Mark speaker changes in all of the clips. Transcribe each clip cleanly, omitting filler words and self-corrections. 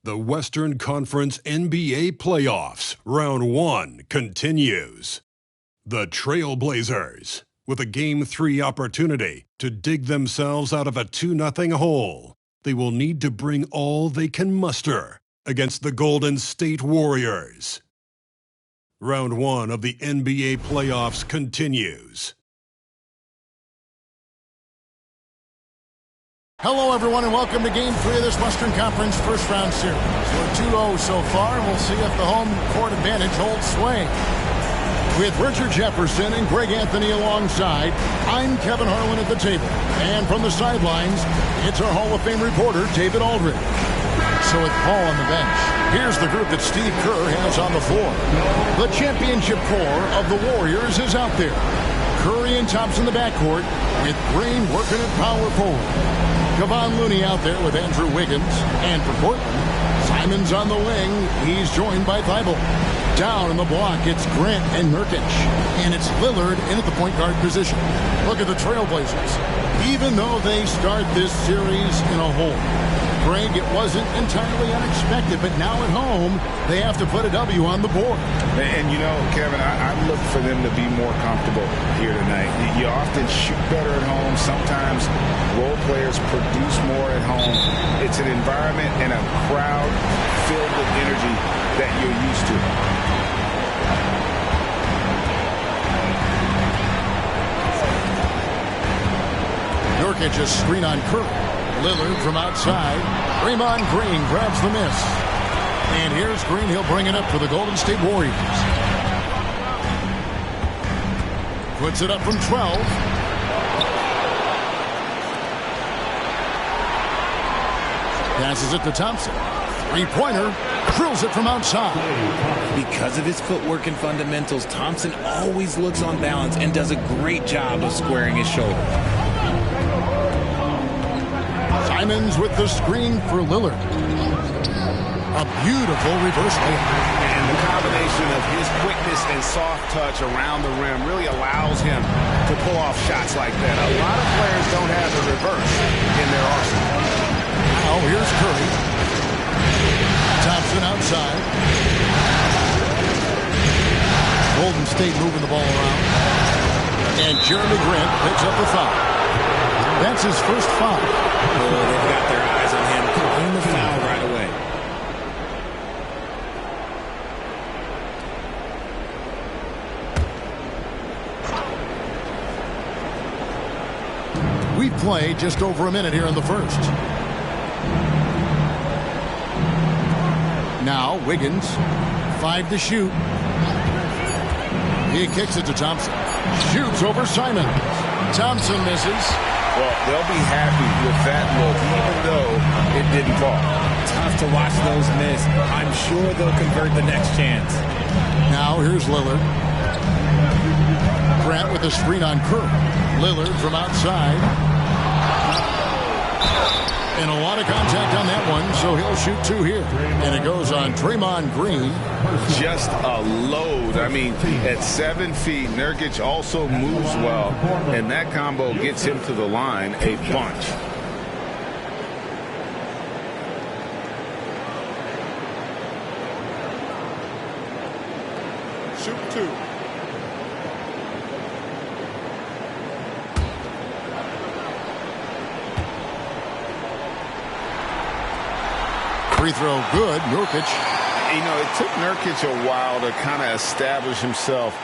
Speaker 1: The Western Conference NBA Playoffs, Round 1, continues. The Trailblazers, with a Game 3 opportunity to dig themselves out of a 2-0 hole. They will need to bring all they can muster against the Golden State Warriors. Round 1 of the NBA Playoffs continues.
Speaker 2: Hello, everyone, and welcome to Game 3 of this Western Conference first-round series. We're 2-0 so far, and we'll see if the home court advantage holds sway. With Richard Jefferson and Greg Anthony alongside, I'm Kevin Harlan at the table. And from the sidelines, it's our Hall of Fame reporter, David Aldridge. So with Paul on the bench, here's the group that Steve Kerr has on the floor. The championship core of the Warriors is out there. Curry and Thompson in the backcourt, with Green working at power forward. Kevon Looney out there with Andrew Wiggins. And for Portland, Simons on the wing. He's joined by Thibault. Down in the block, it's Grant and Nurkic. And it's Lillard in at the point guard position. Look at the Trailblazers. Even though they start this series in a hole, Greg, it wasn't entirely unexpected, but now at home, they have to put a W on the board.
Speaker 3: And you know, Kevin, I look for them to be more comfortable here tonight. You often shoot better at home. Sometimes role players produce more at home. It's an environment and a crowd filled with energy that you're used to.
Speaker 2: Nurkic's screen on Curry. Lillard from outside. Draymond Green grabs the miss. And here's Green. He'll bring it up for the Golden State Warriors. Puts it up from 12. Passes it to Thompson. Three-pointer. Drills it from outside.
Speaker 4: Because of his footwork and fundamentals, Thompson always looks on balance and does a great job of squaring his shoulder.
Speaker 2: Simons with the screen for Lillard. A beautiful reverse layup.
Speaker 3: And the combination of his quickness and soft touch around the rim really allows him to pull off shots like that. A lot of players don't have the reverse in their arsenal.
Speaker 2: Now here's Curry. Thompson outside. Golden State moving the ball around. And Jeremy Grant picks up the foul. That's his first foul.
Speaker 4: Oh, they've got their eyes on him. Calling the foul right away.
Speaker 2: We've played just over a minute here in the first. Now Wiggins, 5 to shoot. He kicks it to Thompson. Shoots over Simons. Thompson misses.
Speaker 3: Well, they'll be happy with that look, even though it didn't fall.
Speaker 4: Tough to watch those miss. I'm sure they'll convert the next chance.
Speaker 2: Now here's Lillard. Grant with a screen on Curry. Lillard from outside. And a lot of contact on that one, so he'll shoot 2 here. And it goes on Draymond Green.
Speaker 3: Just a load. I mean, at 7 feet, Nurkic also moves well, and that combo gets him to the line a bunch.
Speaker 2: Shoot 2. Free throw good. Nurkic.
Speaker 3: You know, it took Nurkic a while to kind of establish himself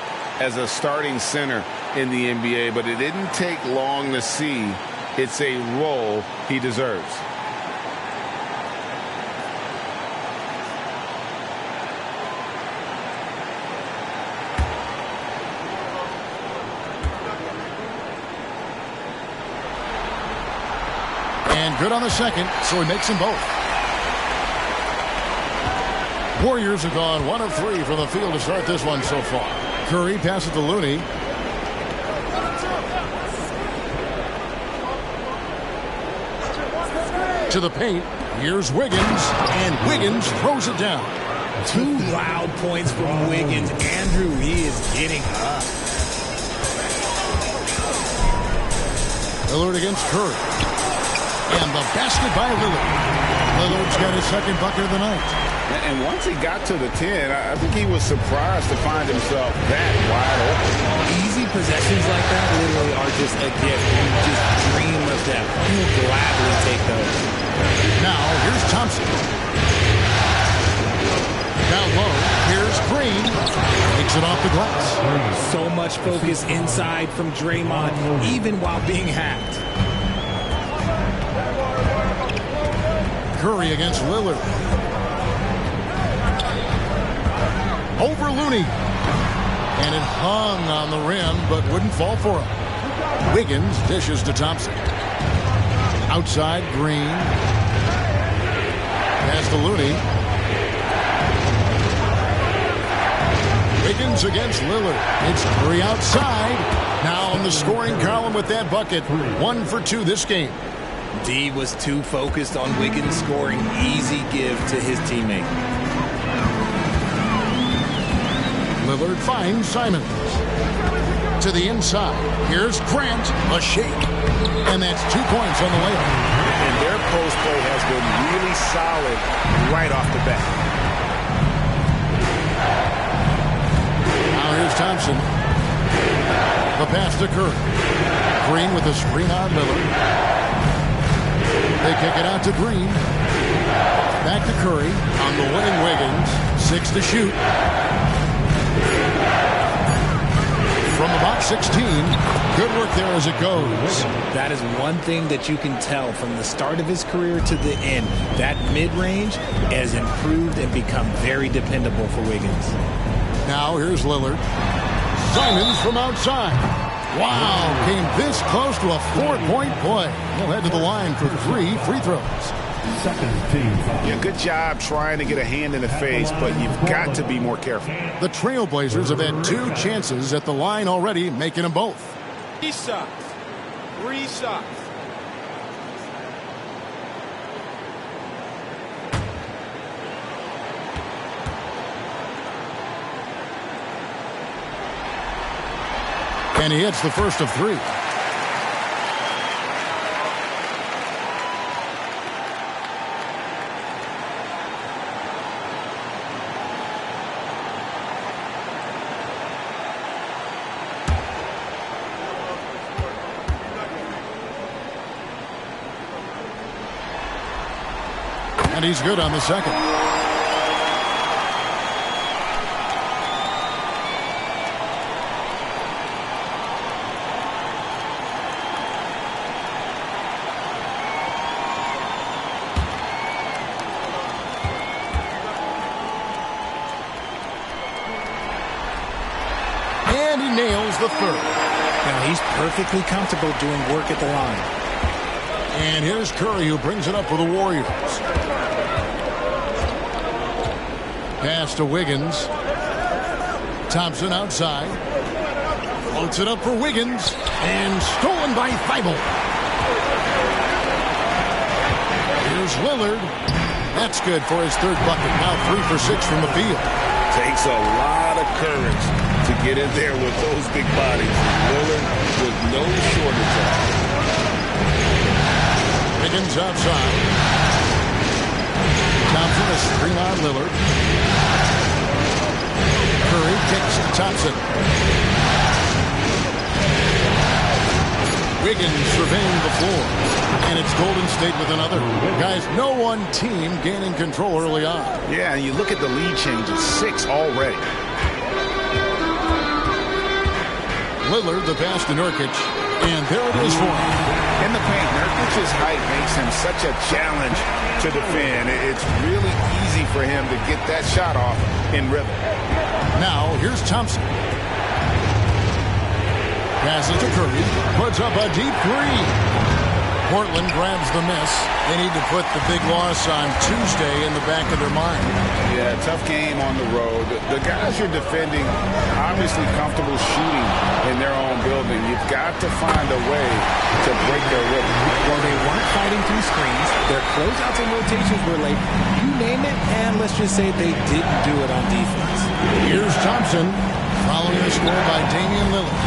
Speaker 3: as a starting center in the NBA, but it didn't take long to see it's a role he deserves.
Speaker 2: And good on the second, so he makes them both. Warriors have gone 1 of 3 from the field to start this one so far. Curry passes to Looney. To the paint. Here's Wiggins. And Wiggins throws it down.
Speaker 4: 2 loud points from Wiggins. Andrew, he is getting up.
Speaker 2: Lillard against Curry. And the basket by Lillard. Lillard's got his second bucket of the night.
Speaker 3: And once he got to the 10, I think he was surprised to find himself that wide open.
Speaker 4: Easy possessions like that literally are just a gift. You just dream of them. You'll gladly take those.
Speaker 2: Now, here's Thompson. Down low, here's Green. Takes it off the glass.
Speaker 4: So much focus inside from Draymond, even while being hacked.
Speaker 2: Curry against Lillard. Over Looney. And it hung on the rim, but wouldn't fall for him. Wiggins dishes to Thompson. Outside, Green. Pass to Looney. Wiggins against Lillard. It's Curry outside. Now on the scoring column with that bucket. 1 for 2 this game.
Speaker 4: D was too focused on Wiggins scoring. Easy give to his teammate.
Speaker 2: Lillard finds Simons. To the inside. Here's Grant. A shake. And that's 2 points on the layup.
Speaker 3: And their post play has been really solid right off the bat.
Speaker 2: Now here's Thompson. The pass to Curry. Green with a screen on Lillard. They kick it out to Green. Back to Curry. On the wing, Wiggins. 6 to shoot. From about 16. Good work there as it goes.
Speaker 4: That is one thing that you can tell from the start of his career to the end. That mid-range has improved and become very dependable for Wiggins.
Speaker 2: Now here's Lillard. Simons from outside. Wow, came this close to a 4-point play. He'll head to the line for 3 free throws.
Speaker 3: Yeah, good job trying to get a hand in the face, but you've got to be more careful.
Speaker 2: The Trailblazers have had 2 chances at the line already, making them both.
Speaker 5: 3 shots. 3 shots.
Speaker 2: And he hits the first of 3. And he's good on the second. And he nails the third.
Speaker 4: Now he's perfectly comfortable doing work at the line.
Speaker 2: And here's Curry, who brings it up for the Warriors. Pass to Wiggins. Thompson outside. Floats it up for Wiggins. And stolen by Thibault. Here's Lillard. That's good for his third bucket. Now 3 for 6 from the field.
Speaker 3: Takes a lot of courage to get in there with those big bodies. Lillard with no shortage of it.
Speaker 2: Wiggins outside. Thompson a screen on Lillard. Curry kicks to Thompson. Wiggins surveying the floor. And it's Golden State with another. Guys, no one team gaining control early on.
Speaker 3: Yeah, and you look at the lead changes. 6 already.
Speaker 2: Lillard, the pass to Nurkic. And there it is for him.
Speaker 3: In the paint, Nurkic's height makes him such a challenge to defend. It's really easy for him to get that shot off in rhythm.
Speaker 2: Now, here's Thompson. Passes to Curry. Puts up a deep 3. Portland grabs the miss. They need to put the big loss on Tuesday in the back of their mind.
Speaker 3: Yeah, tough game on the road. The guys you're defending obviously comfortable shooting in their own building. You've got to find a way to break their rhythm.
Speaker 4: Well, they weren't fighting through screens. Their closeouts and rotations were late. You name it, and let's just say they didn't do it on defense.
Speaker 2: Here's Thompson, following the score by Damian Lillard.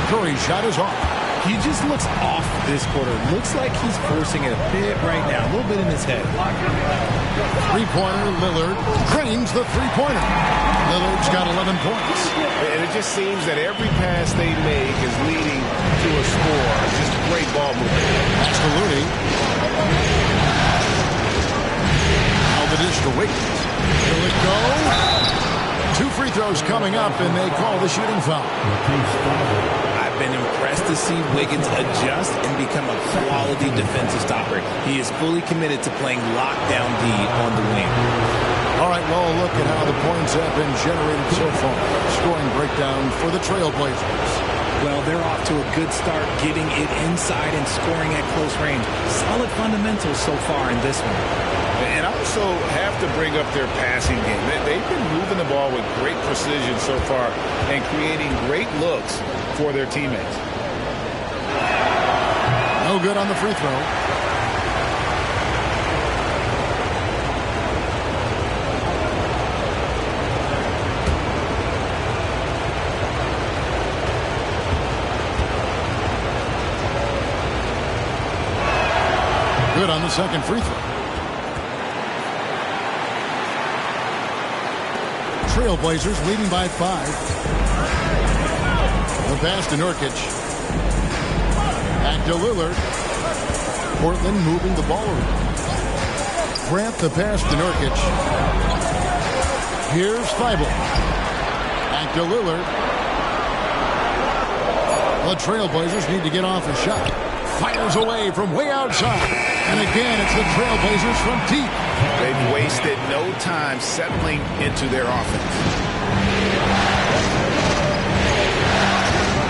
Speaker 2: Curry's shot is off.
Speaker 4: He just looks off this quarter. Looks like he's forcing it a bit right now. A little bit in his head.
Speaker 2: Three-pointer, Lillard drains the three-pointer. Lillard's got 11 points.
Speaker 3: And it just seems that every pass they make is leading to a score. It's just great ball movement.
Speaker 2: That's to Looney. Now the dish to Wiggins. Will it go? 2 free throws coming up, and they call the shooting foul.
Speaker 4: I've been impressed to see Wiggins adjust and become a quality defensive stopper. He is fully committed to playing lockdown D on the wing.
Speaker 2: All right, well, look at how the points have been generated so far. Scoring breakdown for the Trailblazers.
Speaker 4: Well, they're off to a good start, getting it inside and scoring at close range. Solid fundamentals so far in this one.
Speaker 3: And also have to bring up their passing game. They've been moving the ball with great precision so far and creating great looks for their teammates.
Speaker 2: No good on the free throw. Good on the second free throw. Trailblazers leading by 5. The pass to Nurkic. Back to Lillard. Portland moving the ball around. Grant the pass to Nurkic. Here's Thibault. Back to Lillard. The Trailblazers need to get off a shot. Fires away from way outside. And again, it's the Trailblazers from deep.
Speaker 3: They've wasted no time settling into their offense.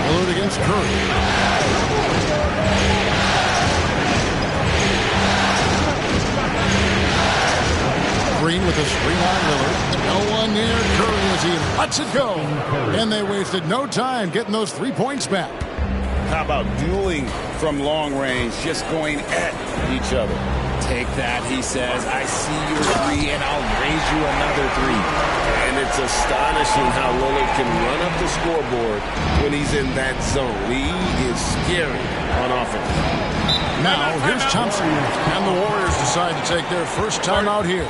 Speaker 2: Lillard against Curry. Green with a screen on Lillard. No one near Curry as he lets it go. And they wasted no time getting those 3 points back.
Speaker 3: How about dueling from long range, just going at each other?
Speaker 4: Take that, he says. I see your 3, and I'll raise you another 3.
Speaker 6: And it's astonishing how Lillard can run up the scoreboard when he's in that zone. He is scary on offense.
Speaker 2: Now, here's Thompson. And the Warriors decide to take their first time out here.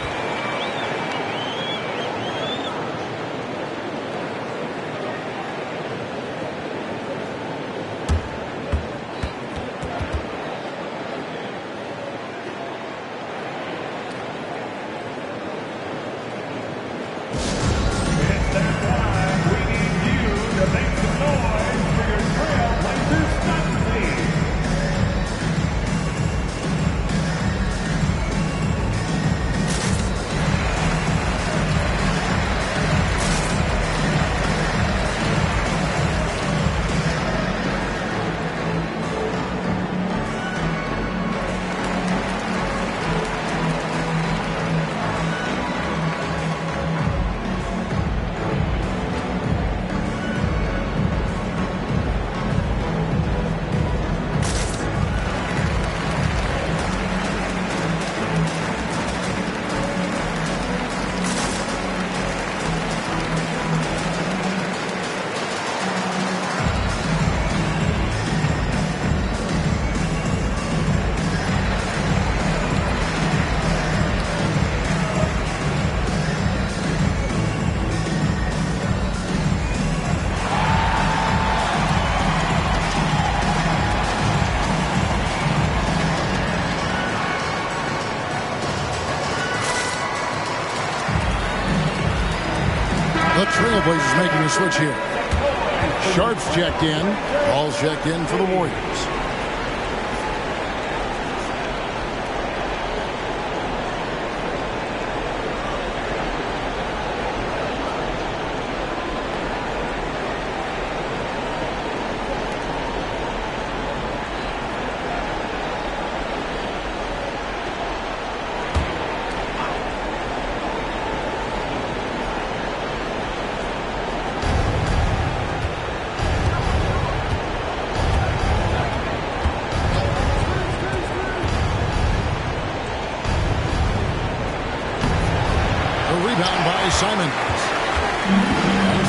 Speaker 2: Trailblazers making a switch here. Sharp's checked in. Ball's checked in for the Warriors.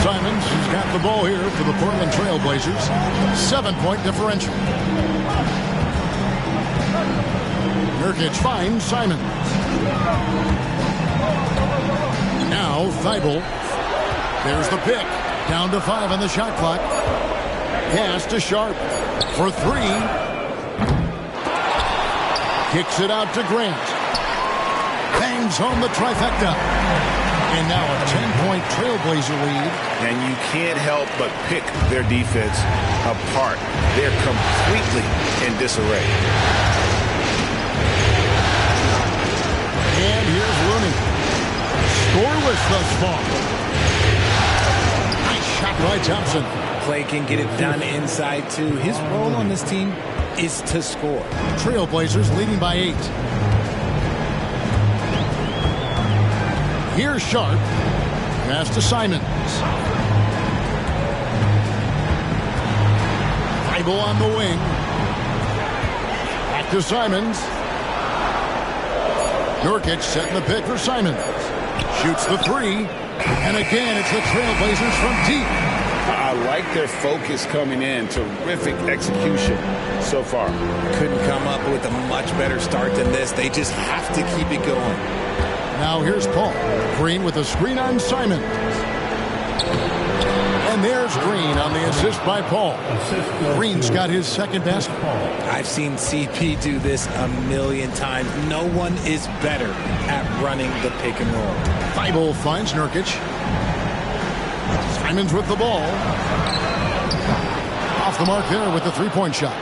Speaker 2: Simon Simons has got the ball here for the Portland Trail Blazers. 7-point differential. Nurkic finds Simons. Now Thibault. There's the pick. Down to 5 on the shot clock. Pass to Sharp for 3. Kicks it out to Grant. Bangs home the trifecta. And now a 10-point Trailblazer lead.
Speaker 3: And you can't help but pick their defense apart. They're completely in disarray.
Speaker 2: And here's Looney. Scoreless thus far. Nice shot by Thompson.
Speaker 4: Clay can get it done inside, too. His role on this team is to score.
Speaker 2: Trailblazers leading by 8. Here's Sharp. Pass to Simons. Thibault on the wing. Back to Simons. Nurkic setting the pick for Simons. Shoots the 3. And again, it's the Trailblazers from deep.
Speaker 3: I like their focus coming in. Terrific execution so far.
Speaker 4: Couldn't come up with a much better start than this. They just have to keep it going.
Speaker 2: Now here's Paul. Green with a screen on Simons. And there's Green on the assist by Paul. Green's got his second basketball.
Speaker 4: I've seen CP do this a million times. No one is better at running the pick and roll.
Speaker 2: Thibault finds Nurkic. Simons with the ball. Off the mark there with the three-point shot.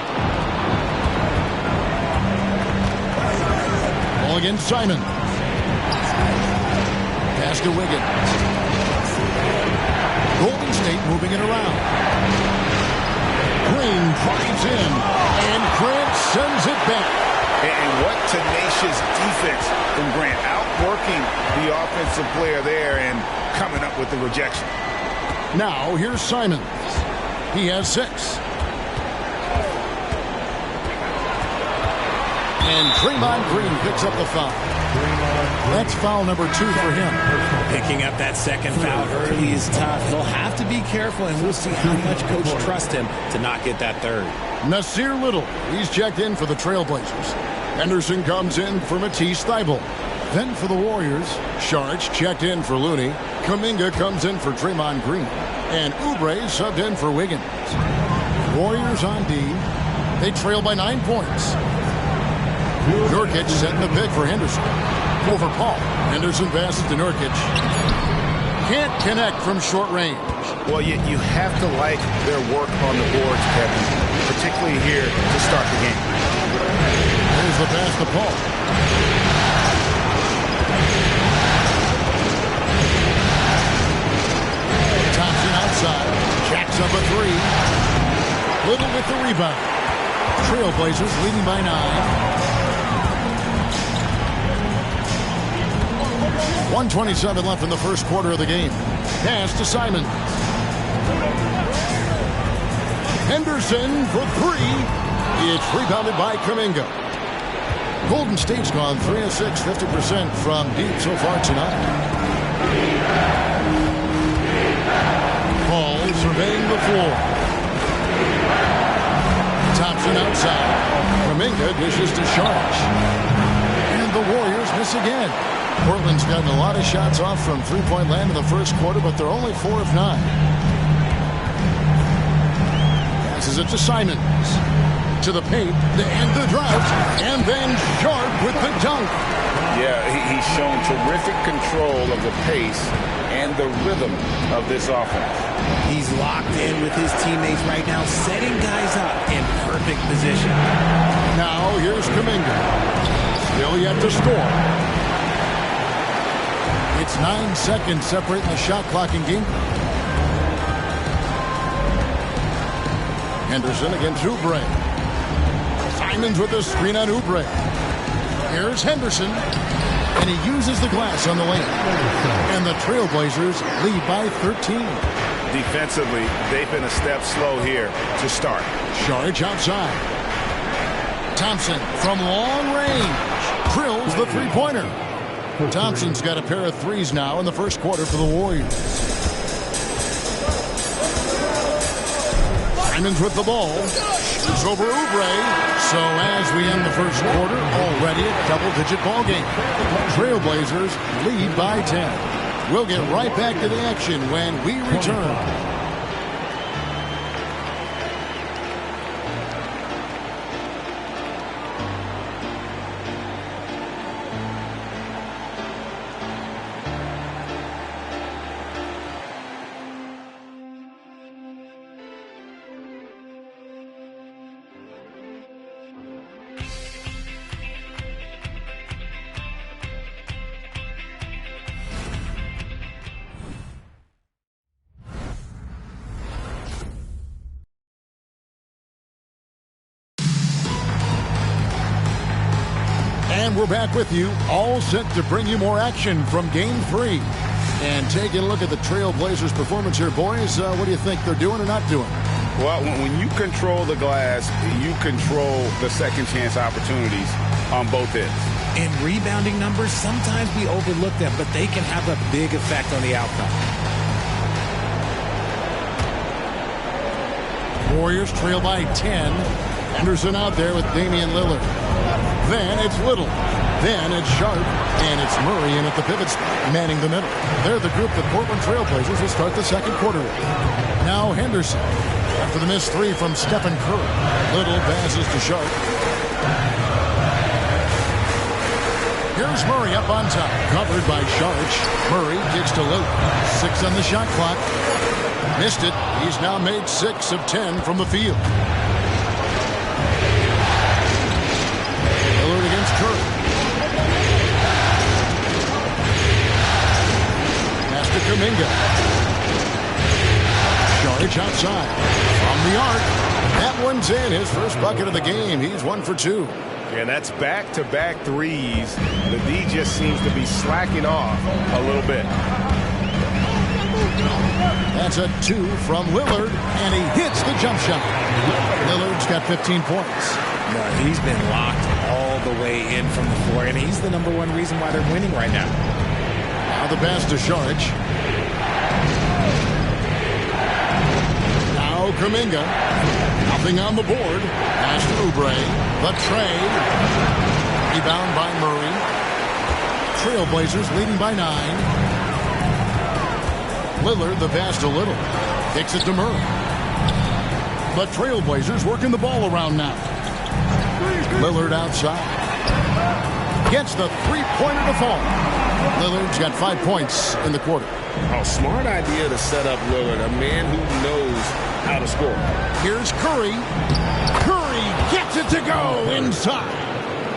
Speaker 2: Ball against Simons. Pass to Wiggins. Golden State moving it around. Green drives in, and Grant sends it back.
Speaker 3: And what tenacious defense from Grant. Outworking the offensive player there and coming up with the rejection.
Speaker 2: Now here's Simons. He has 6. And Draymond Green picks up the foul. That's foul number 2 for him.
Speaker 4: Picking up that second foul early is tough. He'll have to be careful, and we'll see how much coach trusts him to not get that third.
Speaker 2: Nasir Little, he's checked in for the Trailblazers. Henderson comes in for Matisse Thybulle. Then for the Warriors, Saric checked in for Looney. Kuminga comes in for Draymond Green. And Oubre subbed in for Wiggins. Warriors on D. They trail by 9 points. Nurkic setting the pick for Henderson. Over Paul. Henderson passes to Nurkic. Can't connect from short range.
Speaker 3: Well, you have to like their work on the boards, Kevin, particularly here to start the game.
Speaker 2: There's the pass to Paul. Thompson outside. Jacks up a 3. Little with the rebound. Trailblazers leading by 9. 1:27 left in the first quarter of the game. Pass to Simons. Henderson for 3. It's rebounded by Kuminga. Golden State's gone 3 of 6, 50% from deep so far tonight. Paul surveying the floor. Thompson outside. Kuminga dishes to Saric. And the Warriors miss again. Portland's gotten a lot of shots off from three-point land in the first quarter, but they're only 4 of 9. Passes it to Simons. To the paint, and the drought, and then Sharp with the dunk.
Speaker 3: Yeah, he's shown terrific control of the pace and the rhythm of this offense.
Speaker 4: He's locked in with his teammates right now, setting guys up in perfect position.
Speaker 2: Now here's Kuminga. Still yet to score. It's 9 seconds separating the shot clock and game. Henderson against Oubre. Simons with a screen on Oubre. Here's Henderson. And he uses the glass on the lane. And the Trailblazers lead by 13.
Speaker 3: Defensively, they've been a step slow here to start.
Speaker 2: Saric outside. Thompson from long range. Drills the three-pointer. Thompson's got a pair of threes now in the first quarter for the Warriors. Simons with the ball. It's over Oubre. So as we end the first quarter, already a double-digit ball game. Trailblazers lead by 10. We'll get right back to the action when we return. And we're back with you, all set to bring you more action from Game 3. And taking a look at the Trailblazers' performance here, boys, what do you think they're doing or not doing?
Speaker 3: Well, when you control the glass, you control the second chance opportunities on both ends.
Speaker 4: And rebounding numbers, sometimes we overlook them, but they can have a big effect on the outcome.
Speaker 2: Warriors trail by 10. Anderson out there with Damian Lillard. Then it's Little. Then it's Sharp. And it's Murray in at the pivot spot, manning the middle. They're the group that Portland Trailblazers will start the second quarter with. Now Henderson. After the missed three from Stephen Curry. Little passes to Sharp. Here's Murray up on top. Covered by Sharp. Murray kicks to Lillard. 6 on the shot clock. Missed it. He's now made 6 of 10 from the field. Lillard against Curry. Pass to Kuminga. Saric outside. From the arc. That one's in. His first bucket of the game. He's 1 for 2.
Speaker 3: And that's back-to-back threes. The D just seems to be slacking off a little bit.
Speaker 2: That's a 2 from Lillard, and he hits the jump shot. Lillard's got 15 points.
Speaker 4: No, he's been locked all the way in from the floor, and he's the #1 reason why they're winning right now.
Speaker 2: Now the pass to Saric. Now Kuminga. Nothing on the board. Pass to Oubre. The trade. Rebound by Murray. Trailblazers leading by 9. Lillard, the pass to Little. Kicks it to Murray. The Trailblazers working the ball around now. Lillard outside. Gets the three-pointer to fall. Lillard's got 5 points in the quarter.
Speaker 6: Oh, smart idea to set up Lillard, a man who knows how to score.
Speaker 2: Here's Curry. Curry gets it to go inside.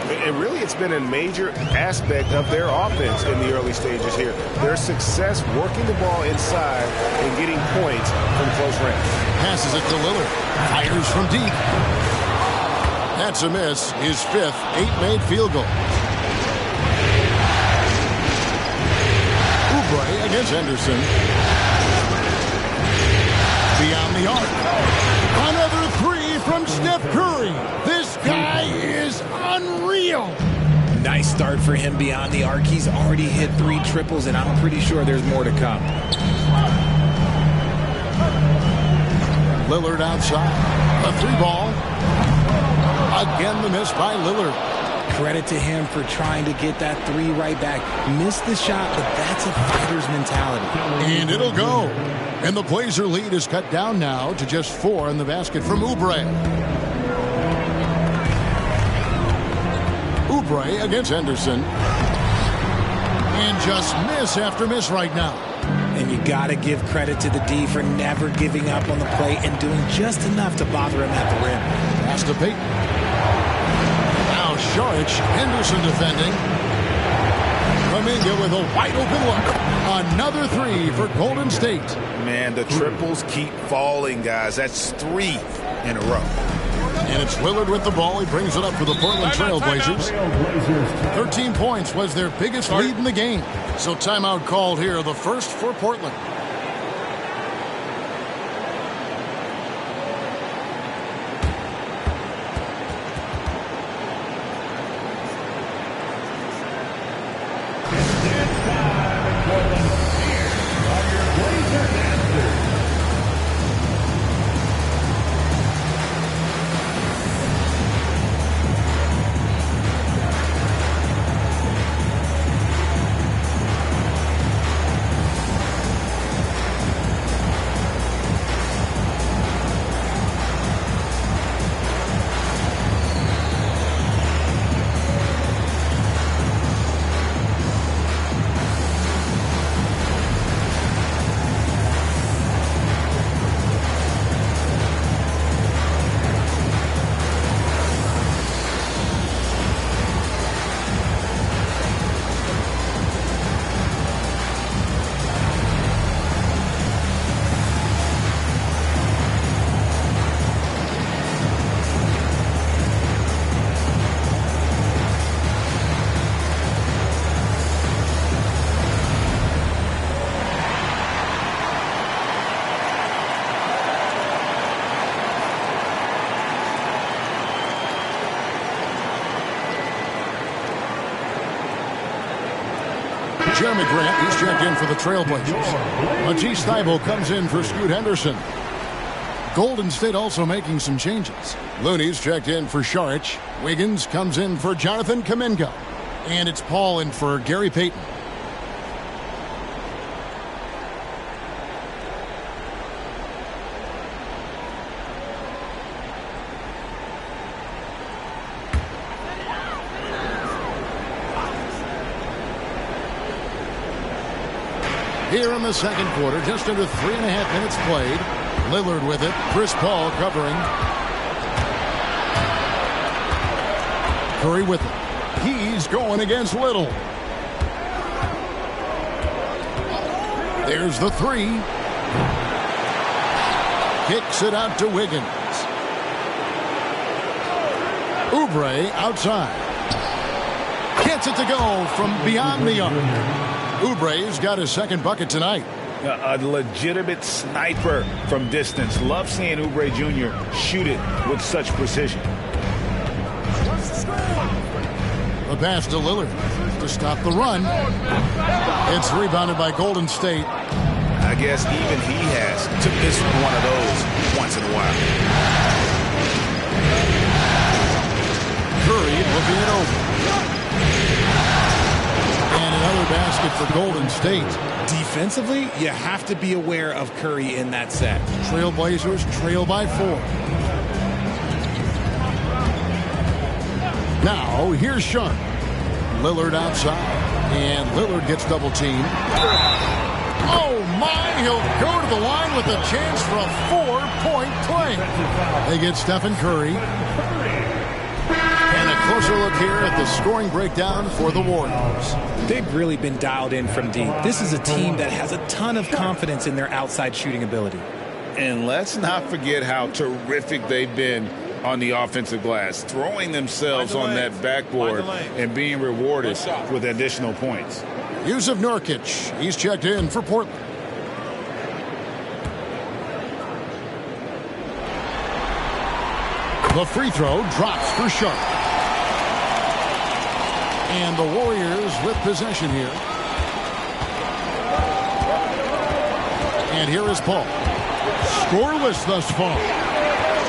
Speaker 3: And really, it's been a major aspect of their offense in the early stages here. Their success working the ball inside and getting points from close range.
Speaker 2: Passes it to Lillard. Fires from deep. That's a miss. His 5th 8-made field goal. Oubre against Henderson. Beyond the arc. Another 3 from Steph Curry. This guy is unreal.
Speaker 4: Nice start for him beyond the arc. He's already hit 3 triples, and I'm pretty sure there's more to come.
Speaker 2: Lillard outside. A 3-ball. Again, the miss by Lillard.
Speaker 4: Credit to him for trying to get that 3 right back. Missed the shot, but that's a fighter's mentality.
Speaker 2: And it'll go. And the Blazer lead is cut down now to just 4 in the basket from Oubre. Oubre against Henderson. And just miss after miss right now.
Speaker 4: And you got to give credit to the D for never giving up on the play and doing just enough to bother him at the rim.
Speaker 2: Pass to Payton. Now Saric, Henderson defending. Kuminga with a wide open look. Another 3 for Golden State.
Speaker 3: Man, the triples keep falling, guys. That's 3 in a row.
Speaker 2: And it's Lillard with the ball. He brings it up for the Portland Trailblazers. 13 points was their biggest lead in the game. So timeout called here, the first for Portland. Jeremy Grant, he's checked in for the Trailblazers. Matisse Thybulle comes in for Scoot Henderson. Golden State also making some changes. Looney's checked in for Saric. Wiggins comes in for Jonathan Kuminga. And it's Paul in for Gary Payton. Here in the second quarter, just under 3.5 minutes played. Lillard with it. Chris Paul covering. Curry with it. He's going against Little. There's the three. Kicks it out to Wiggins. Oubre outside. Gets it to go from beyond the arc. Oubre's got his second bucket tonight.
Speaker 3: A legitimate sniper from distance. Love seeing Oubre Jr. shoot it with such precision.
Speaker 2: The pass to Lillard to stop the run. It's rebounded by Golden State.
Speaker 3: I guess even he has to miss one of those once in a while.
Speaker 2: Curry looking it over. And another basket for Golden State.
Speaker 4: Defensively, you have to be aware of Curry in that set.
Speaker 2: Trailblazers trail by 4. Now, here's Sharp. Lillard outside. And Lillard gets double teamed. Oh, my. He'll go to the line with a chance for a 4-point play. They get Stephen Curry. And a closer look here at the scoring breakdown for the Warriors.
Speaker 4: They've really been dialed in from deep. This is a team that has a ton of confidence in their outside shooting ability.
Speaker 3: And let's not forget how terrific they've been on the offensive glass, throwing themselves on that backboard and being rewarded with additional points.
Speaker 2: Jusuf Nurkic, he's checked in for Portland. The free throw drops for Sharp. And the Warriors with possession here. And here is Paul. Scoreless thus far.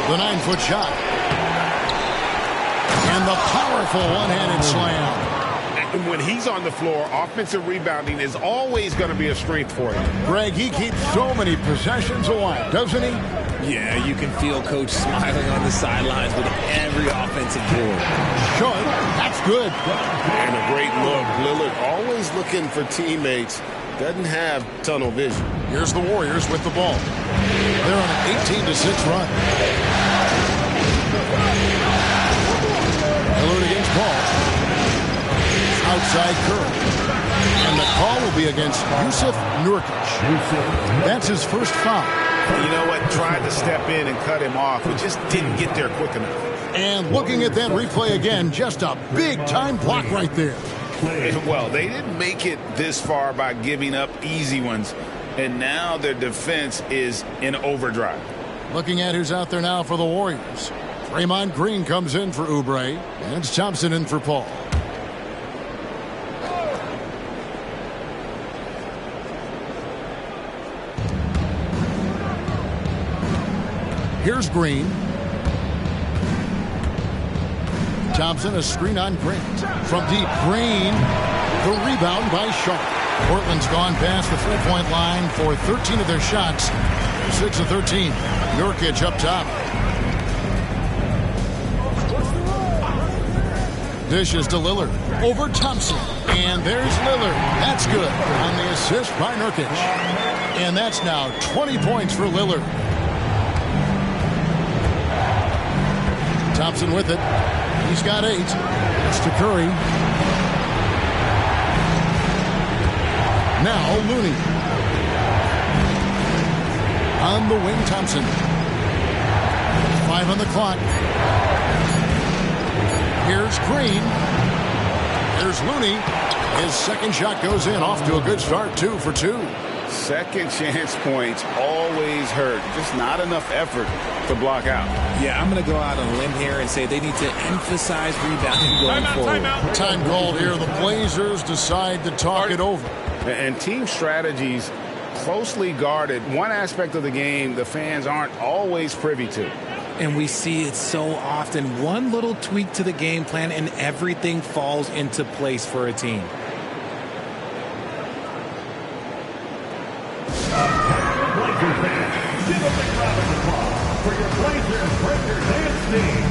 Speaker 2: The 9-foot shot. And the powerful one-handed slam.
Speaker 3: And when he's on the floor, offensive rebounding is always going to be a strength for him.
Speaker 2: Greg, he keeps so many possessions alive, doesn't he?
Speaker 4: Yeah, you can feel Coach smiling on the sidelines with every offensive board.
Speaker 2: Good. That's good.
Speaker 6: And a great look. Lillard always looking for teammates. Doesn't have tunnel vision.
Speaker 2: Here's the Warriors with the ball. They're on an 18-6 run. Lillard against Paul. Outside Curry. And the call will be against Jusuf Nurkic. That's his first foul.
Speaker 3: You know what? Tried to step in and cut him off, but just didn't get there quick enough.
Speaker 2: And looking at that replay again, just a big-time block right there.
Speaker 3: Well, they didn't make it this far by giving up easy ones, and now their defense is in overdrive.
Speaker 2: Looking at who's out there now for the Warriors. Draymond Green comes in for Oubre, and it's Thompson in for Paul. Here's Green. Thompson, a screen on Grant. From deep, Green. The rebound by Sharp. Portland's gone past the three-point line for 13 of their shots. 6 of 13. Nurkic up top. Dishes to Lillard. Over Thompson. And there's Lillard. That's good. On the assist by Nurkic. And that's now 20 points for Lillard. Thompson with it. He's got 8. It's to Curry. Now Looney. On the wing, Thompson. 5 on the clock. Here's Green. Here's Looney. His second shot goes in. Off to a good start. 2 for 2.
Speaker 3: Second chance points always hurt. Just not enough effort to block out.
Speaker 4: Yeah, I'm going to go out on a limb here and say they need to emphasize rebounding going forward.
Speaker 2: Time called here. The Blazers decide to talk it over.
Speaker 3: And team strategies closely guarded. One aspect of the game the fans aren't always privy to.
Speaker 4: And we see it so often. One little tweak to the game plan and everything falls into place for a team.
Speaker 7: Blazer fans, give a big round of applause for your Blazers Breaker Dance team.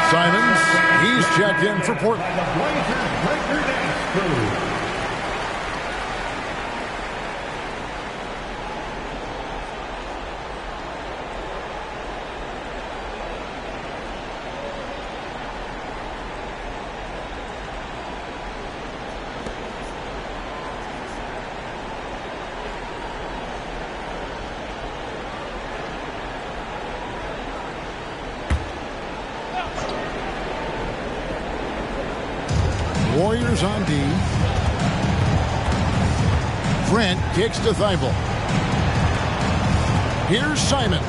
Speaker 2: Simons, he's checked in for Portland.
Speaker 7: The Blazers Breaker Dance crew.
Speaker 2: Warriors on D. Grant kicks to Thibault. Here's Simons.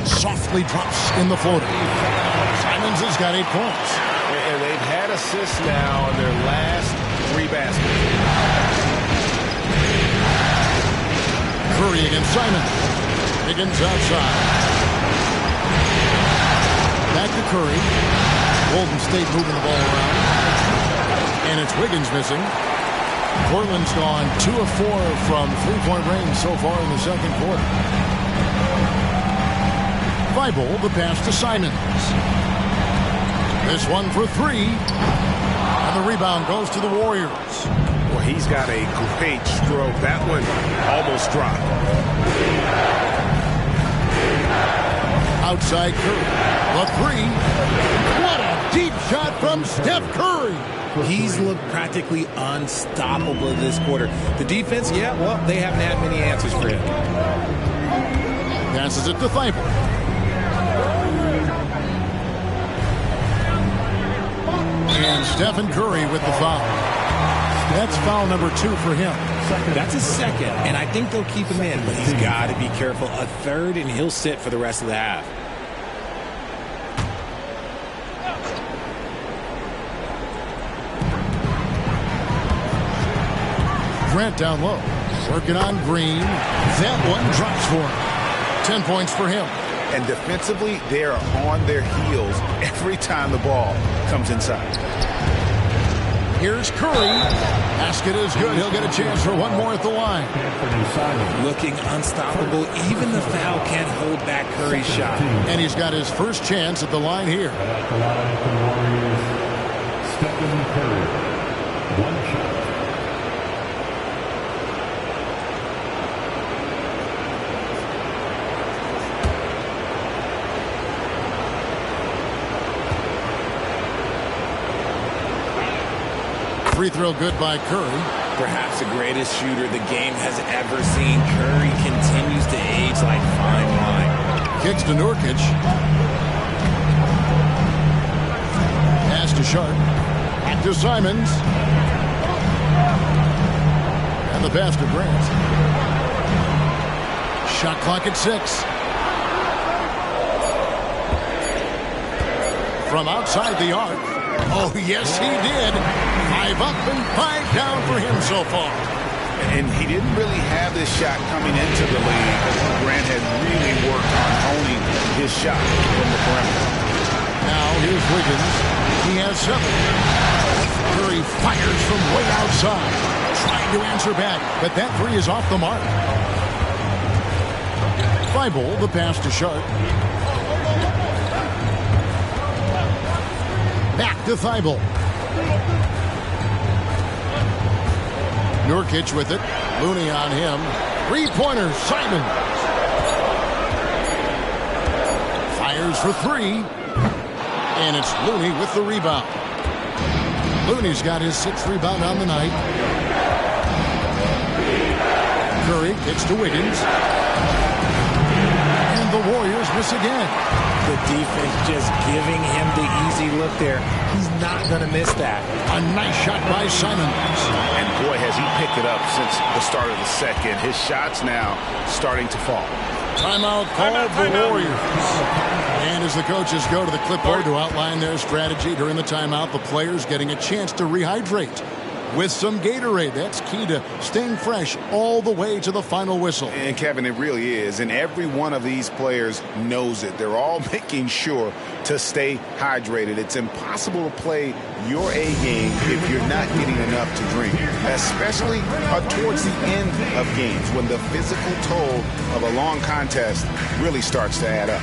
Speaker 2: Softly drops in the floater. Simons has got 8 points.
Speaker 3: And they've had assists now on their last 3 baskets.
Speaker 2: Curry against Simons. Higgins outside. Back to Curry. Golden State moving the ball around. And it's Wiggins missing. Portland's gone 2 of 4 from three-point range so far in the second quarter. Thibault, the pass to Simons. This one for 3. And the rebound goes to the Warriors.
Speaker 6: Well, he's got a great stroke. That one almost dropped.
Speaker 2: Outside Curry. The 3. What a deep shot from Steph Curry.
Speaker 4: He's looked practically unstoppable this quarter. The defense, yeah, well, they haven't had many answers for him.
Speaker 2: Passes it to Thibault. And Stephen Curry with the foul. That's foul number 2 for him.
Speaker 4: That's a second, and I think they'll keep him in, but he's got to be careful. A third, and he'll sit for the rest of the half.
Speaker 2: Grant down low. Working on Green. That one drops for him. 10 points for him.
Speaker 3: And defensively, they are on their heels every time the ball comes inside.
Speaker 2: Here's Curry. Basket is good. He'll get a chance for one more at the line.
Speaker 4: Looking unstoppable. Even the foul can't hold back Curry's shot.
Speaker 2: And he's got his first chance at the line here.
Speaker 7: At the line for the Warriors, Stephen Curry. 1 shot.
Speaker 2: Free throw good by Curry.
Speaker 4: Perhaps the greatest shooter the game has ever seen. Curry continues to age like fine wine.
Speaker 2: Kicks to Nurkic. Pass to Sharp. Back to Simons. And the pass to Grant. Shot clock at 6. from outside the arc. Oh, yes, he did. 5 up and 5 down for him so far.
Speaker 3: And he didn't really have this shot coming into the league. Grant had really worked on honing his shot from the perimeter.
Speaker 2: Now here's Wiggins. He has 7. Curry fires from way outside. Trying to answer back, but that 3 is off the mark. Thibault, the pass to Sharp. Back to Thibault. Nurkic with it. Looney on him. 3-pointer, Simon. Fires for 3. And it's Looney with the rebound. Looney's got his 6th rebound on the night. Curry kicks to Wiggins. And the Warriors miss again.
Speaker 4: The defense just giving him the easy look there. He's not going to miss that.
Speaker 2: A nice shot by Simons.
Speaker 3: And boy, has he picked it up since the start of the second. His shots now starting to fall.
Speaker 2: Timeout called for the Warriors. And as the coaches go to the clipboard to outline their strategy during the timeout, the players getting a chance to rehydrate with some Gatorade. That's key to staying fresh all the way to the final whistle.
Speaker 3: And Kevin, it really is. And every one of these players knows it. They're all making sure to stay hydrated. It's impossible to play your A game if you're not getting enough to drink, especially towards the end of games when the physical toll of a long contest really starts to add up.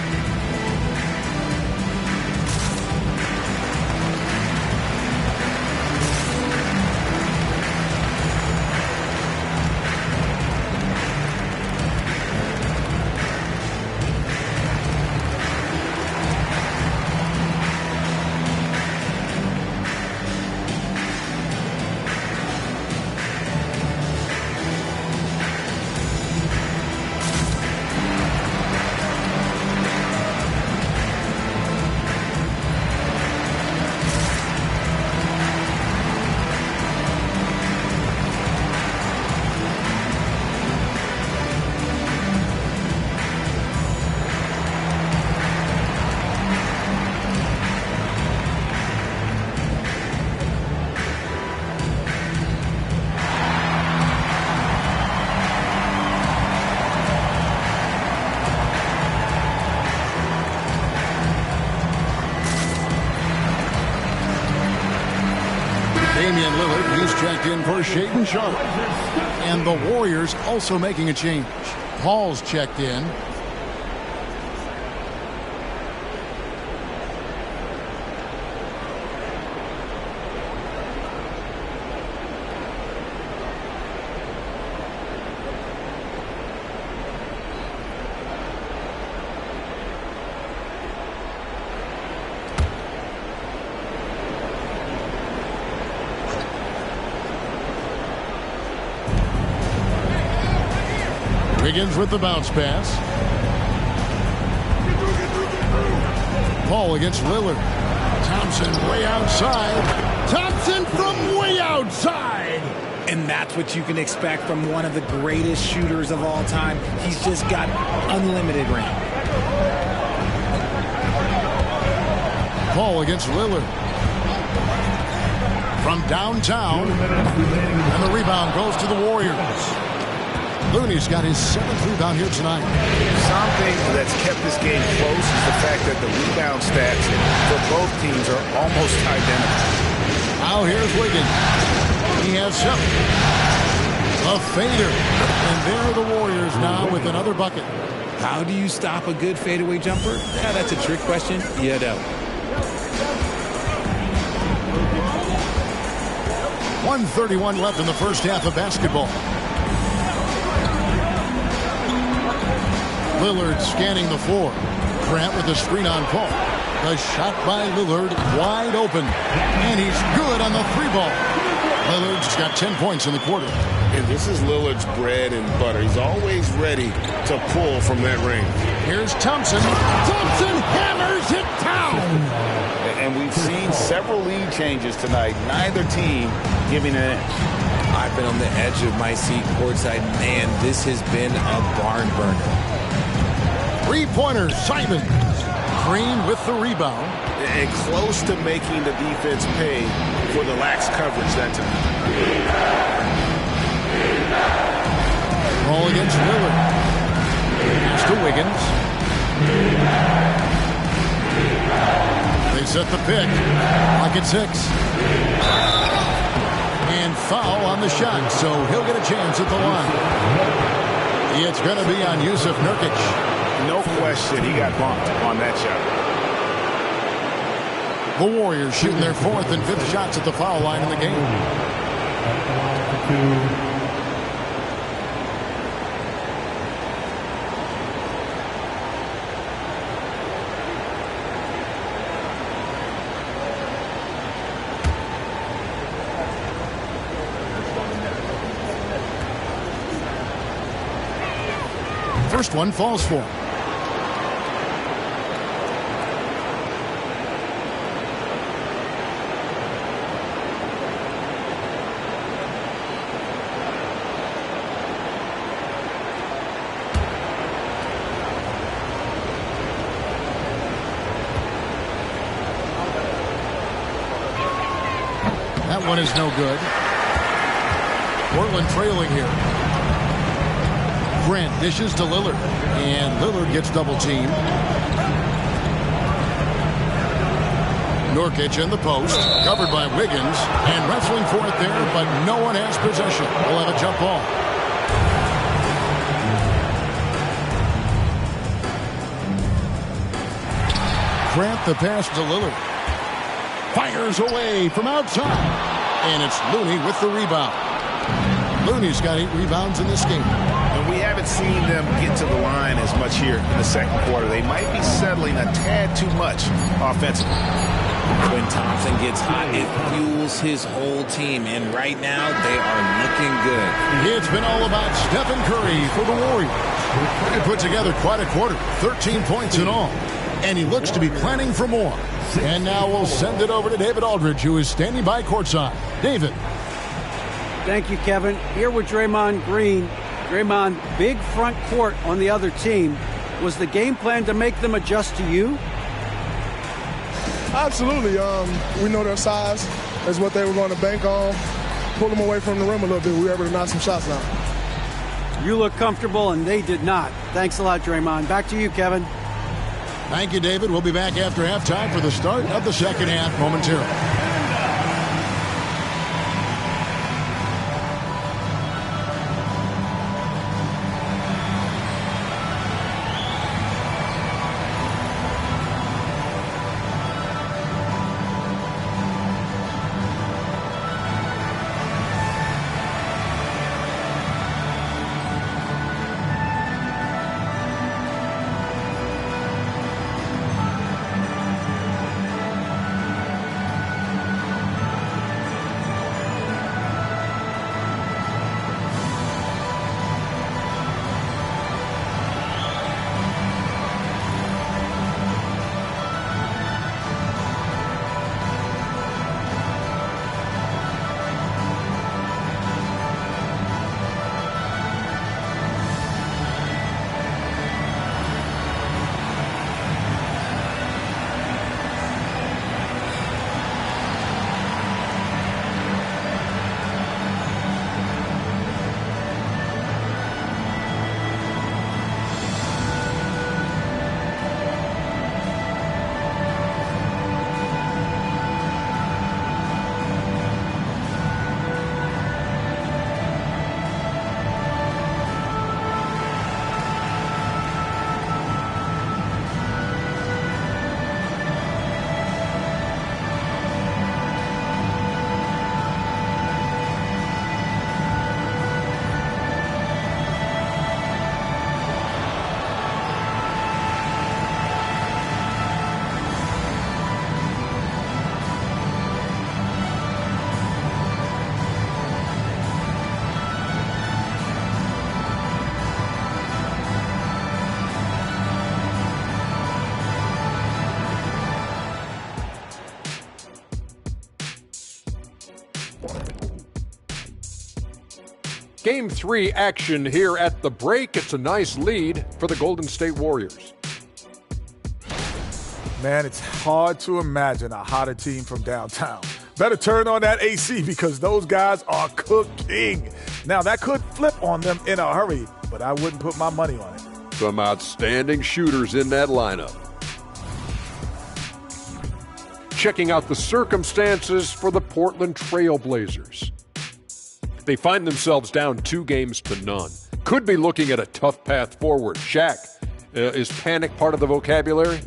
Speaker 2: Damian Lillard, he's checked in for Shaedon Sharpe. And the Warriors also making a change. Paul's checked in. Wiggins with the bounce pass. Paul against Lillard. Thompson way outside. Thompson from way outside.
Speaker 4: And that's what you can expect from one of the greatest shooters of all time. He's just got unlimited range.
Speaker 2: Paul against Lillard. From downtown. And the rebound goes to the Warriors. Looney's got his 7th rebound here tonight.
Speaker 3: Something that's kept this game close is the fact that the rebound stats for both teams are almost identical.
Speaker 2: Now here's Wiggins. He has 7. A fader. And there are the Warriors now with another bucket.
Speaker 4: How do you stop a good fadeaway jumper? Yeah, that's a trick question. You don't.
Speaker 2: 1:31 left in the first half of basketball. Lillard scanning the floor. Grant with the screen on Paul. The shot by Lillard wide open. And he's good on the 3-ball. Lillard's got 10 points in the quarter.
Speaker 6: And this is Lillard's bread and butter. He's always ready to pull from that range.
Speaker 2: Here's Thompson. Thompson hammers it down.
Speaker 3: And we've seen several lead changes tonight. Neither team giving an inch.
Speaker 4: I've been on the edge of my seat courtside. Man, this has been a barn burner.
Speaker 2: 3-pointer, Simons. Green with the rebound.
Speaker 6: and close to making the defense pay for the lax coverage that time.
Speaker 2: Ball against Lillard. Pass to Wiggins. They set the pick. Clock at 6. And foul on the shot, so he'll get a chance at the line. It's going to be on Yusuf Nurkic.
Speaker 3: No question, he got bumped on that shot.
Speaker 2: The Warriors shooting their 4th and 5th shots at the foul line in the game. First one falls for him. That one is no good. Portland trailing here. Grant dishes to Lillard, and Lillard gets double teamed. Nurkic in the post, covered by Wiggins, and wrestling for it there, but no one has possession. We'll have a jump ball. Grant the pass to Lillard. Fires away from outside, and it's Looney with the rebound. Looney's got 8 rebounds in this game.
Speaker 3: And we haven't seen them get to the line as much here in the second quarter. They might be settling a tad too much offensively.
Speaker 4: When Thompson gets hot, it fuels his whole team, and right now they are looking good.
Speaker 2: It's been all about Stephen Curry for the Warriors. He put together quite a quarter, 13 points in all, and he looks to be planning for more. And now we'll send it over to David Aldridge, who is standing by courtside. David.
Speaker 8: Thank you, Kevin. Here with Draymond Green. Draymond, big front court on the other team. Was the game plan to make them adjust to you?
Speaker 9: Absolutely. We know their size is what they were going to bank on. Pull them away from the rim a little bit. We were able to knock some shots down.
Speaker 8: You look comfortable, and they did not. Thanks a lot, Draymond. Back to you, Kevin.
Speaker 2: Thank you, David. We'll be back after halftime for the start of the second half momentarily.
Speaker 10: Game 3 action here at the break. It's a nice lead for the Golden State Warriors.
Speaker 11: Man, it's hard to imagine a hotter team from downtown. Better turn on that AC because those guys are cooking. Now, that could flip on them in a hurry, but I wouldn't put my money on it.
Speaker 10: Some outstanding shooters in that lineup. Checking out the circumstances for the Portland Trail Blazers. They find themselves down 2-0. Could be looking at a tough path forward. Shaq, is panic part of the vocabulary?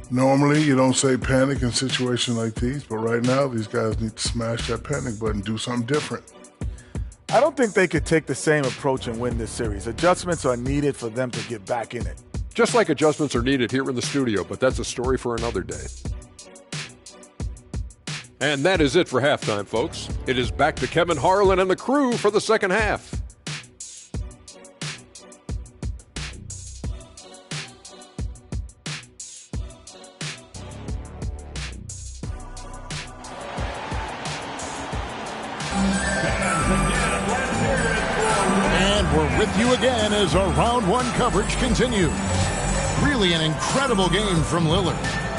Speaker 9: Normally, you don't say panic in situations like these, but right now, these guys need to smash that panic button, do something different.
Speaker 11: I don't think they could take the same approach and win this series. Adjustments are needed for them to get back in it.
Speaker 10: Just like adjustments are needed here in the studio, but that's a story for another day. And that is it for halftime, folks. It is back to Kevin Harlan and the crew for the second half.
Speaker 2: We're with you again as our round one coverage continues. Really an incredible game from Lillard.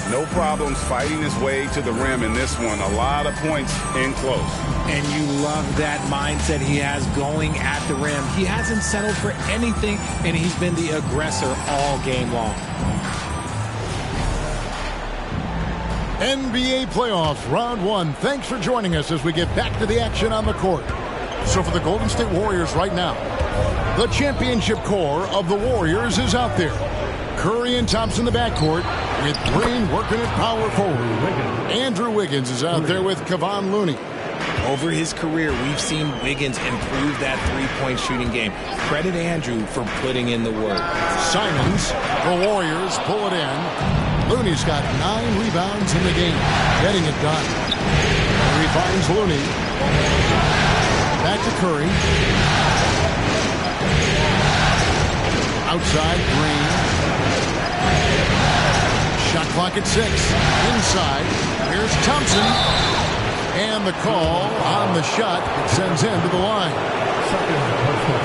Speaker 3: No problems fighting his way to the rim in this one. A lot of points in close.
Speaker 4: And you love that mindset he has going at the rim. He hasn't settled for anything, and he's been the aggressor all game long.
Speaker 2: NBA playoffs, round one. Thanks for joining us as we get back to the action on the court. So for the Golden State Warriors right now, the championship core of the Warriors is out there. Curry and Thompson in the backcourt, with Green working at power forward. Andrew Wiggins is out there with Kevon Looney.
Speaker 4: Over his career, we've seen Wiggins improve that three-point shooting game. Credit Andrew for putting in the work.
Speaker 2: Simons, the Warriors pull it in. Looney's got 9 rebounds in the game, getting it done. He finds Looney. Back to Curry. Outside, Green. Shot clock at 6. Inside. Here's Thompson. And the call on the shot that sends him to the line.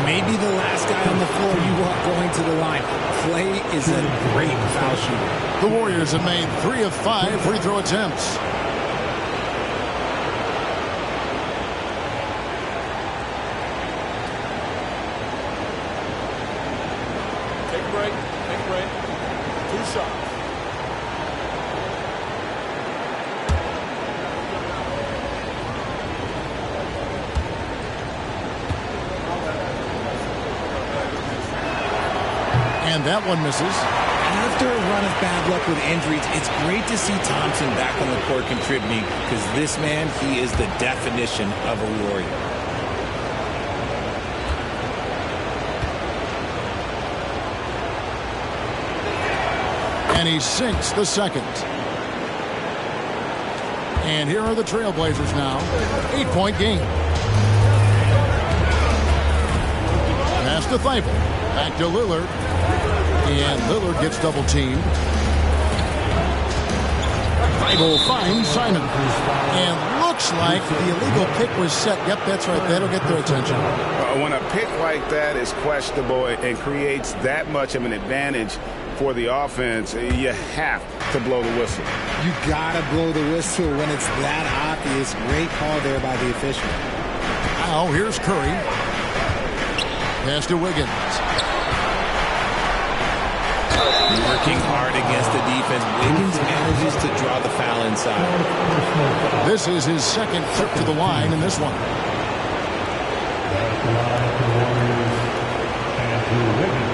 Speaker 4: Maybe the last guy on the floor you want going to the line. Clay is a great foul shooter.
Speaker 2: The Warriors have made 3 of 5 free throw attempts.
Speaker 5: Take a break. Take a break. 2 shots.
Speaker 2: And that one misses.
Speaker 4: After a run of bad luck with injuries, it's great to see Thompson back on the court contributing, because this man, he is the definition of a warrior.
Speaker 2: And he sinks the second. And here are the Trailblazers now. 8-point game. Pass to Thibault. Back to Lillard. And Lillard gets double-teamed. Thibault finds Simon. And looks like the illegal pick was set. Yep, that's right. That'll get their attention.
Speaker 3: When a pick like that is questionable and creates that much of an advantage for the offense, you have to blow the whistle.
Speaker 4: You gotta blow the whistle when it's that obvious. Great call there by the official.
Speaker 2: Now here's Curry. Pass to Wiggins.
Speaker 4: Working hard against the defense. Wiggins manages to draw the foul inside.
Speaker 2: This is his second trip to the line in this one.
Speaker 7: Andrew Wiggins.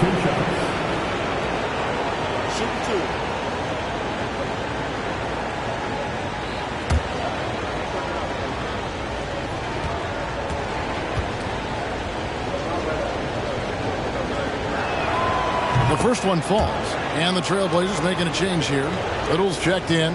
Speaker 7: 2 shots.
Speaker 5: Shoot 2.
Speaker 2: The first one falls, and the Trailblazers making a change here. Little's checked in.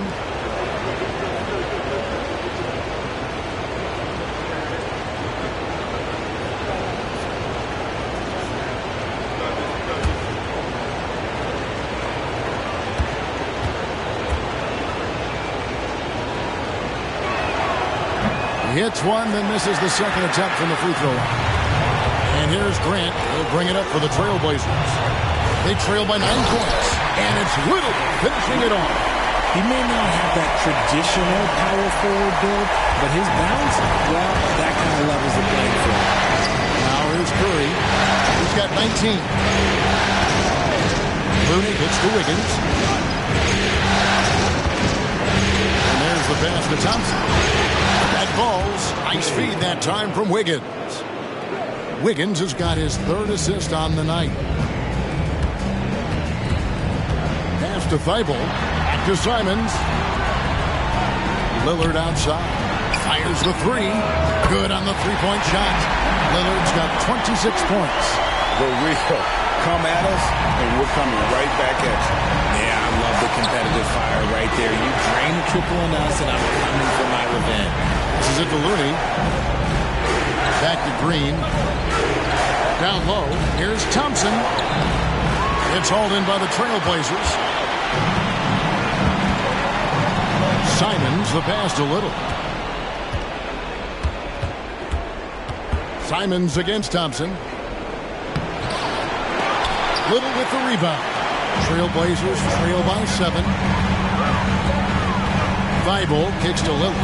Speaker 2: He hits one, then misses the second attempt from the free throw line. And here's Grant. He'll bring it up for the Trailblazers. They trail by 9 points. And it's Little finishing it off.
Speaker 4: He may not have that traditional power forward build, but his bounce, well, that kind of levels the playing field.
Speaker 2: Now here's Curry. He's got 19. Looney gets to Wiggins. And there's the pass to Thompson. That ball's nice feed that time from Wiggins. Wiggins has got his 3rd assist on the night. Pass to Thibault. Back to Simons. Lillard outside. Fires the 3. Good on the 3-point shot. Lillard's got 26 points.
Speaker 3: The real come at us, and we're coming right back at you.
Speaker 4: Yeah, I love the competitive fire right there. You drain a triple on us, and I'm coming for my revenge.
Speaker 2: This is it to Looney. Back to Green. Down low. Here's Thompson. It's hauled in by the Trailblazers. Simons, the pass to Little. Simons against Thompson. Little with the rebound. Trailblazers trail by 7. Thibault kicks to Little.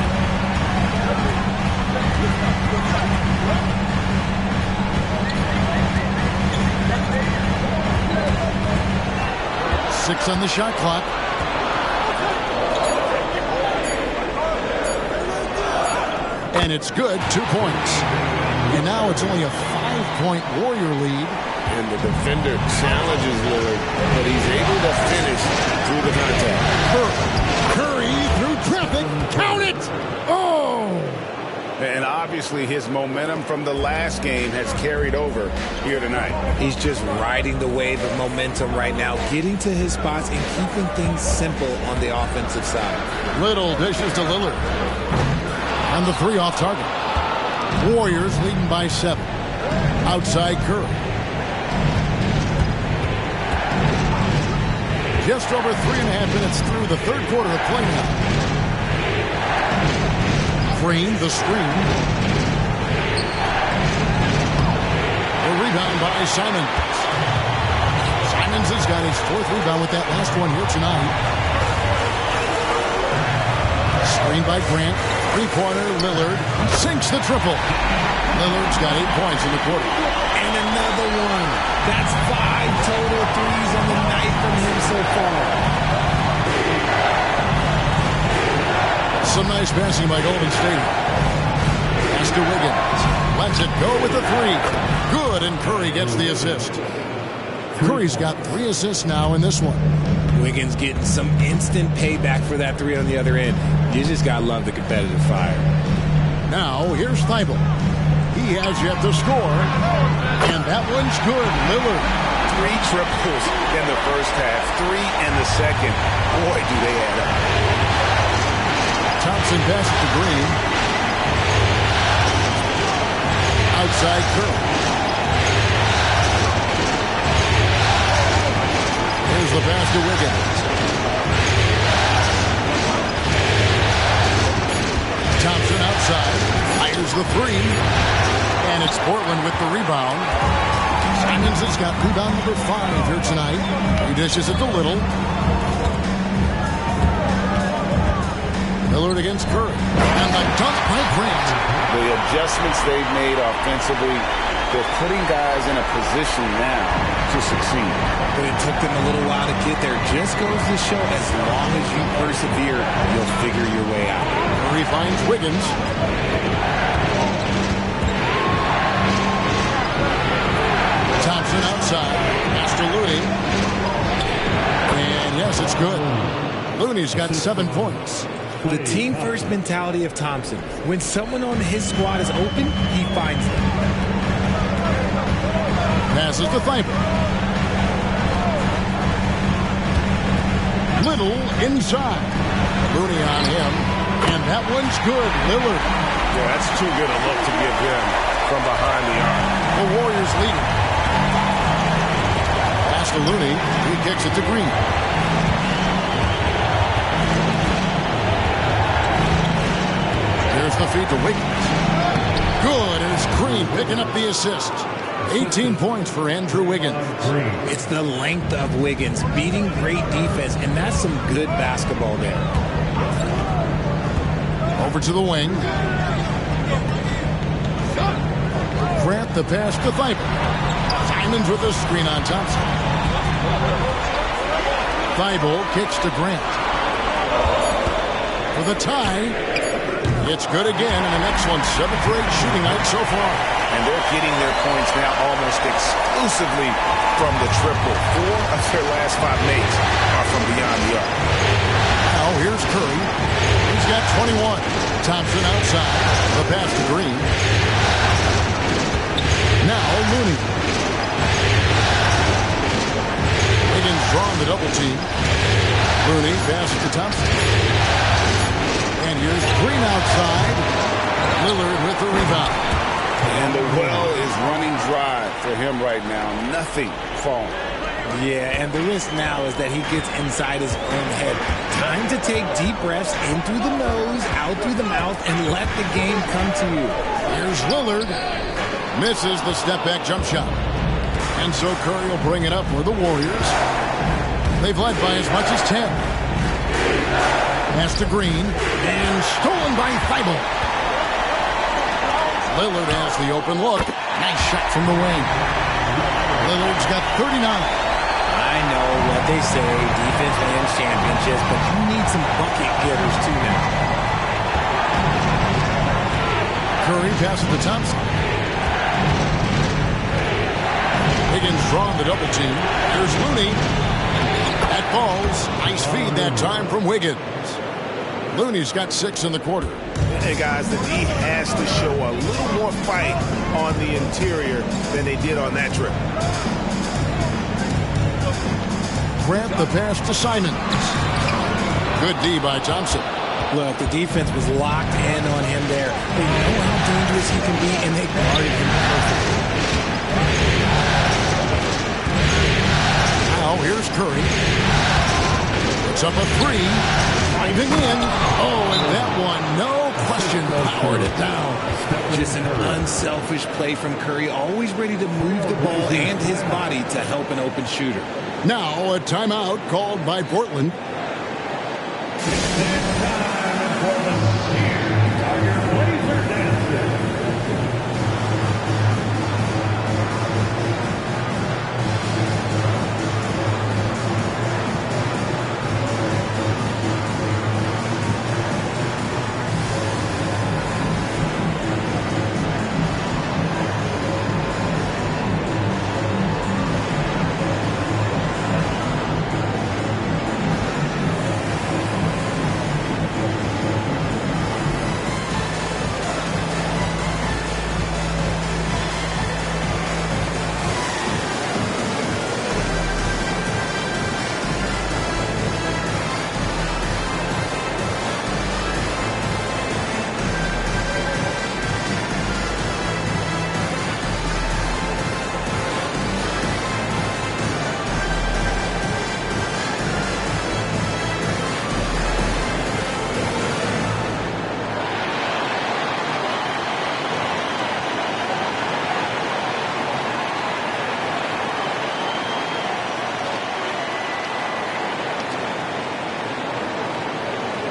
Speaker 2: Six on the shot clock. And it's good. 2 points. And now it's only a 5-point Warrior lead.
Speaker 6: And the defender challenges Lillard, but he's able to finish through the contact.
Speaker 2: Curry through traffic. Count it! Oh!
Speaker 3: And obviously his momentum from the last game has carried over here tonight.
Speaker 4: He's just riding the wave of momentum right now, getting to his spots and keeping things simple on the offensive side.
Speaker 2: Little dishes to Lillard. And the 3 off target. Warriors leading by 7. Outside Curry. Just over 3.5 minutes through the 3rd quarter of play now. Green, the screen. The rebound by Simons. Simons has got his 4th rebound with that last one here tonight. Screen by Grant. 3-pointer, Lillard sinks the triple. Lillard's got 8 points in the quarter.
Speaker 4: And another one. That's 5 total threes on the night from him so far.
Speaker 2: Some nice passing by Golden State. Pass to Wiggins. Lets it go with the 3. Good, and Curry gets the assist. Curry's got 3 assists now in this one.
Speaker 4: Wiggins getting some instant payback for that 3 on the other end. You just got to love the competitive fire.
Speaker 2: Now, here's Thibault. He has yet to score. And that one's good. Lillard.
Speaker 3: 3 triples in the first half. 3 in the second. Boy, do they add up.
Speaker 2: Thompson passes to Green. Outside Curry. Here's the pass to Wiggins. Thompson outside. Fires the 3. And it's Portland with the rebound. Simons has got rebound number 5 here tonight. He dishes it to Little. Lillard against Curry. And the dunk by Grant.
Speaker 3: The adjustments they've made offensively, they're putting guys in a position now to succeed.
Speaker 4: But it took them a little while to get there. Just goes to show as long as you persevere, you'll figure your way out.
Speaker 2: Curry finds Wiggins. Thompson outside. Pass to Looney. And yes, it's good. Looney's got 7 points.
Speaker 4: The team-first mentality of Thompson. When someone on his squad is open, he finds them.
Speaker 2: Passes to Thibault. Little inside. Looney on him. And that one's good. Lillard.
Speaker 6: Yeah, that's too good a look to give him from behind the arc.
Speaker 2: The Warriors leading. Pass to Looney. He kicks it to Green. There's the feed to Wiggins. Good, and Here's Green picking up the assist. 18 points for Andrew Wiggins.
Speaker 4: It's the length of Wiggins beating great defense, and that's some good basketball there.
Speaker 2: Over to the wing. Grant the pass to Thibault. Simons with the screen on Thompson. Thibault kicks to Grant. For the tie. It's good again, and an excellent 7 for 8 shooting night so far.
Speaker 3: And they're getting their points now almost exclusively from the triple. 4 of their last 5 makes are from beyond the arc.
Speaker 2: Now here's Curry. He's got 21. Thompson outside. The pass to Green. Now Looney. Wiggins drawn the double team. Looney passes to Thompson. And here's Green outside. Lillard with the rebound.
Speaker 3: And the well is running dry for him right now. Nothing falling.
Speaker 4: Yeah, and the risk now is that he gets inside his own head. Time to take deep breaths in through the nose, out through the mouth, and let the game come to you.
Speaker 2: Here's Lillard. Misses the step-back jump shot. And so Curry will bring it up for the Warriors. They've led by as much as 10. Pass to Green. And stolen by Thibault. Lillard has the open look. Nice shot from the wing. Lillard's got 39.
Speaker 4: I know what they say, defense wins championships, but you need some bucket getters too now.
Speaker 2: Curry passes to Thompson. Wiggins drawn the double team. Here's Looney. That falls. Nice feed that time from Wiggins. Looney's got 6 in the quarter.
Speaker 3: Hey guys, the D has to show a little more fight on the interior than they did on that trip.
Speaker 2: Grant the pass to Simons. Good D by Thompson.
Speaker 4: Look, the defense was locked in on him there. They know how dangerous he can be, and they guarded him perfectly.
Speaker 2: Now here's Curry. Puts up a 3. Driving in. Oh, and that one, no question, powered it down.
Speaker 4: Just an unselfish play from Curry, always ready to move the ball and his body to help an open shooter.
Speaker 2: Now a timeout called by Portland.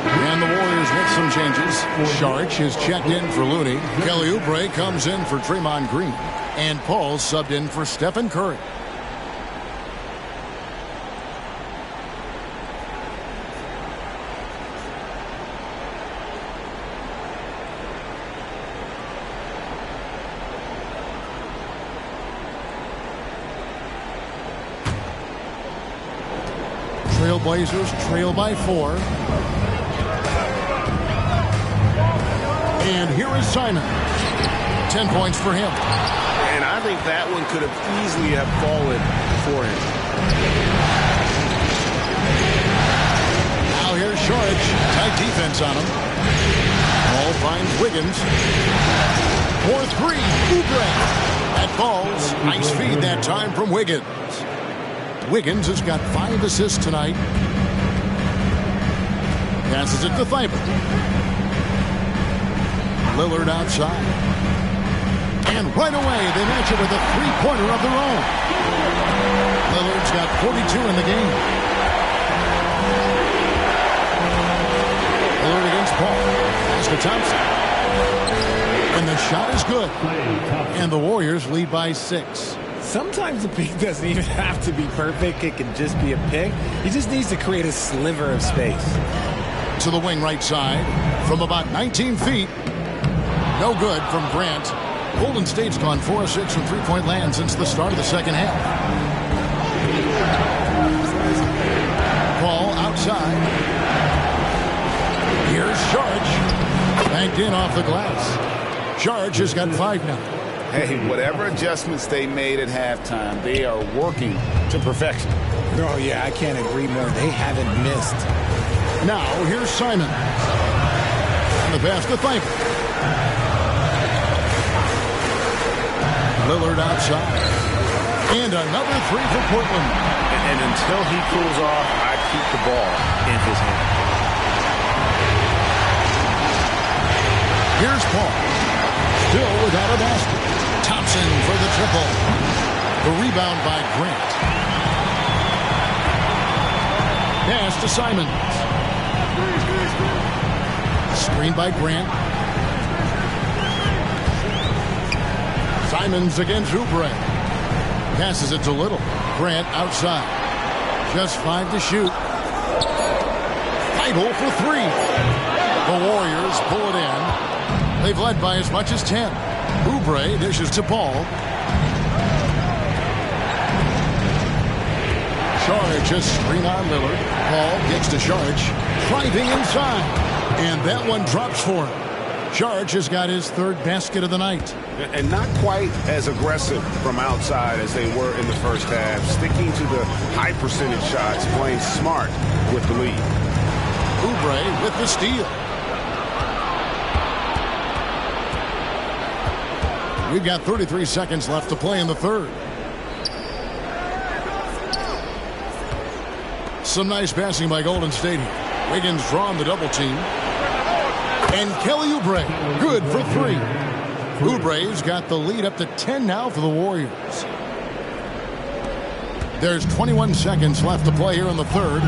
Speaker 2: And the Warriors with some changes. Saric is checked in for Looney. Kelly Oubre comes in for Draymond Green. And Paul subbed in for Stephen Curry. Trailblazers trail by 4. And here is Simon. 10 points for him.
Speaker 6: And I think that one could have easily have fallen for him.
Speaker 2: Now here's Saric. Tight defense on him. Ball finds Wiggins. 4-3. Oubre. That falls. Nice feed that time from Wiggins. Wiggins has got 5 assists tonight. Passes it to Thibault. Lillard outside. And right away, they match it with a three-pointer of their own. Lillard's got 42 in the game. Lillard against Paul. Pass to Thompson. And the shot is good. And the Warriors lead by 6.
Speaker 4: Sometimes the pick doesn't even have to be perfect. It can just be a pick. He just needs to create a sliver of space.
Speaker 2: To the wing right side from about 19 feet. No good from Grant. Golden State's gone 4 of 6 from three-point land since the start of the second half. Ball outside. Here's Saric. Banked in off the glass. Saric has got 5 now.
Speaker 3: Hey, whatever adjustments they made at halftime, they are working to perfection.
Speaker 4: Oh, yeah, I can't agree more. They haven't missed.
Speaker 2: Now, here's Simon. And the pass to Thybulle. Lillard outside. And another 3 for Portland.
Speaker 3: And until he cools off, I keep the ball in his hand.
Speaker 2: Here's Paul. Still without a basket. Thompson for the triple. The rebound by Grant. Pass to Simons. Screen by Grant. Simons against Oubre. Passes it to Little. Grant outside. Just 5 to shoot. Thybulle for 3. The Warriors pull it in. They've led by as much as 10. Oubre dishes to Paul. Saric just screen on Lillard. Paul gets to Saric. Driving inside. And that one drops for him. Saric has got his 3rd basket of the night.
Speaker 3: And not quite as aggressive from outside as they were in the first half. Sticking to the high percentage shots. Playing smart with the lead.
Speaker 2: Oubre with the steal. We've got 33 seconds left to play in the 3rd. Some nice passing by Golden State here. Wiggins drawn the double team. And Kelly Oubre, good for 3. Oubre's got the lead up to 10 now for the Warriors. There's 21 seconds left to play here in the 3rd.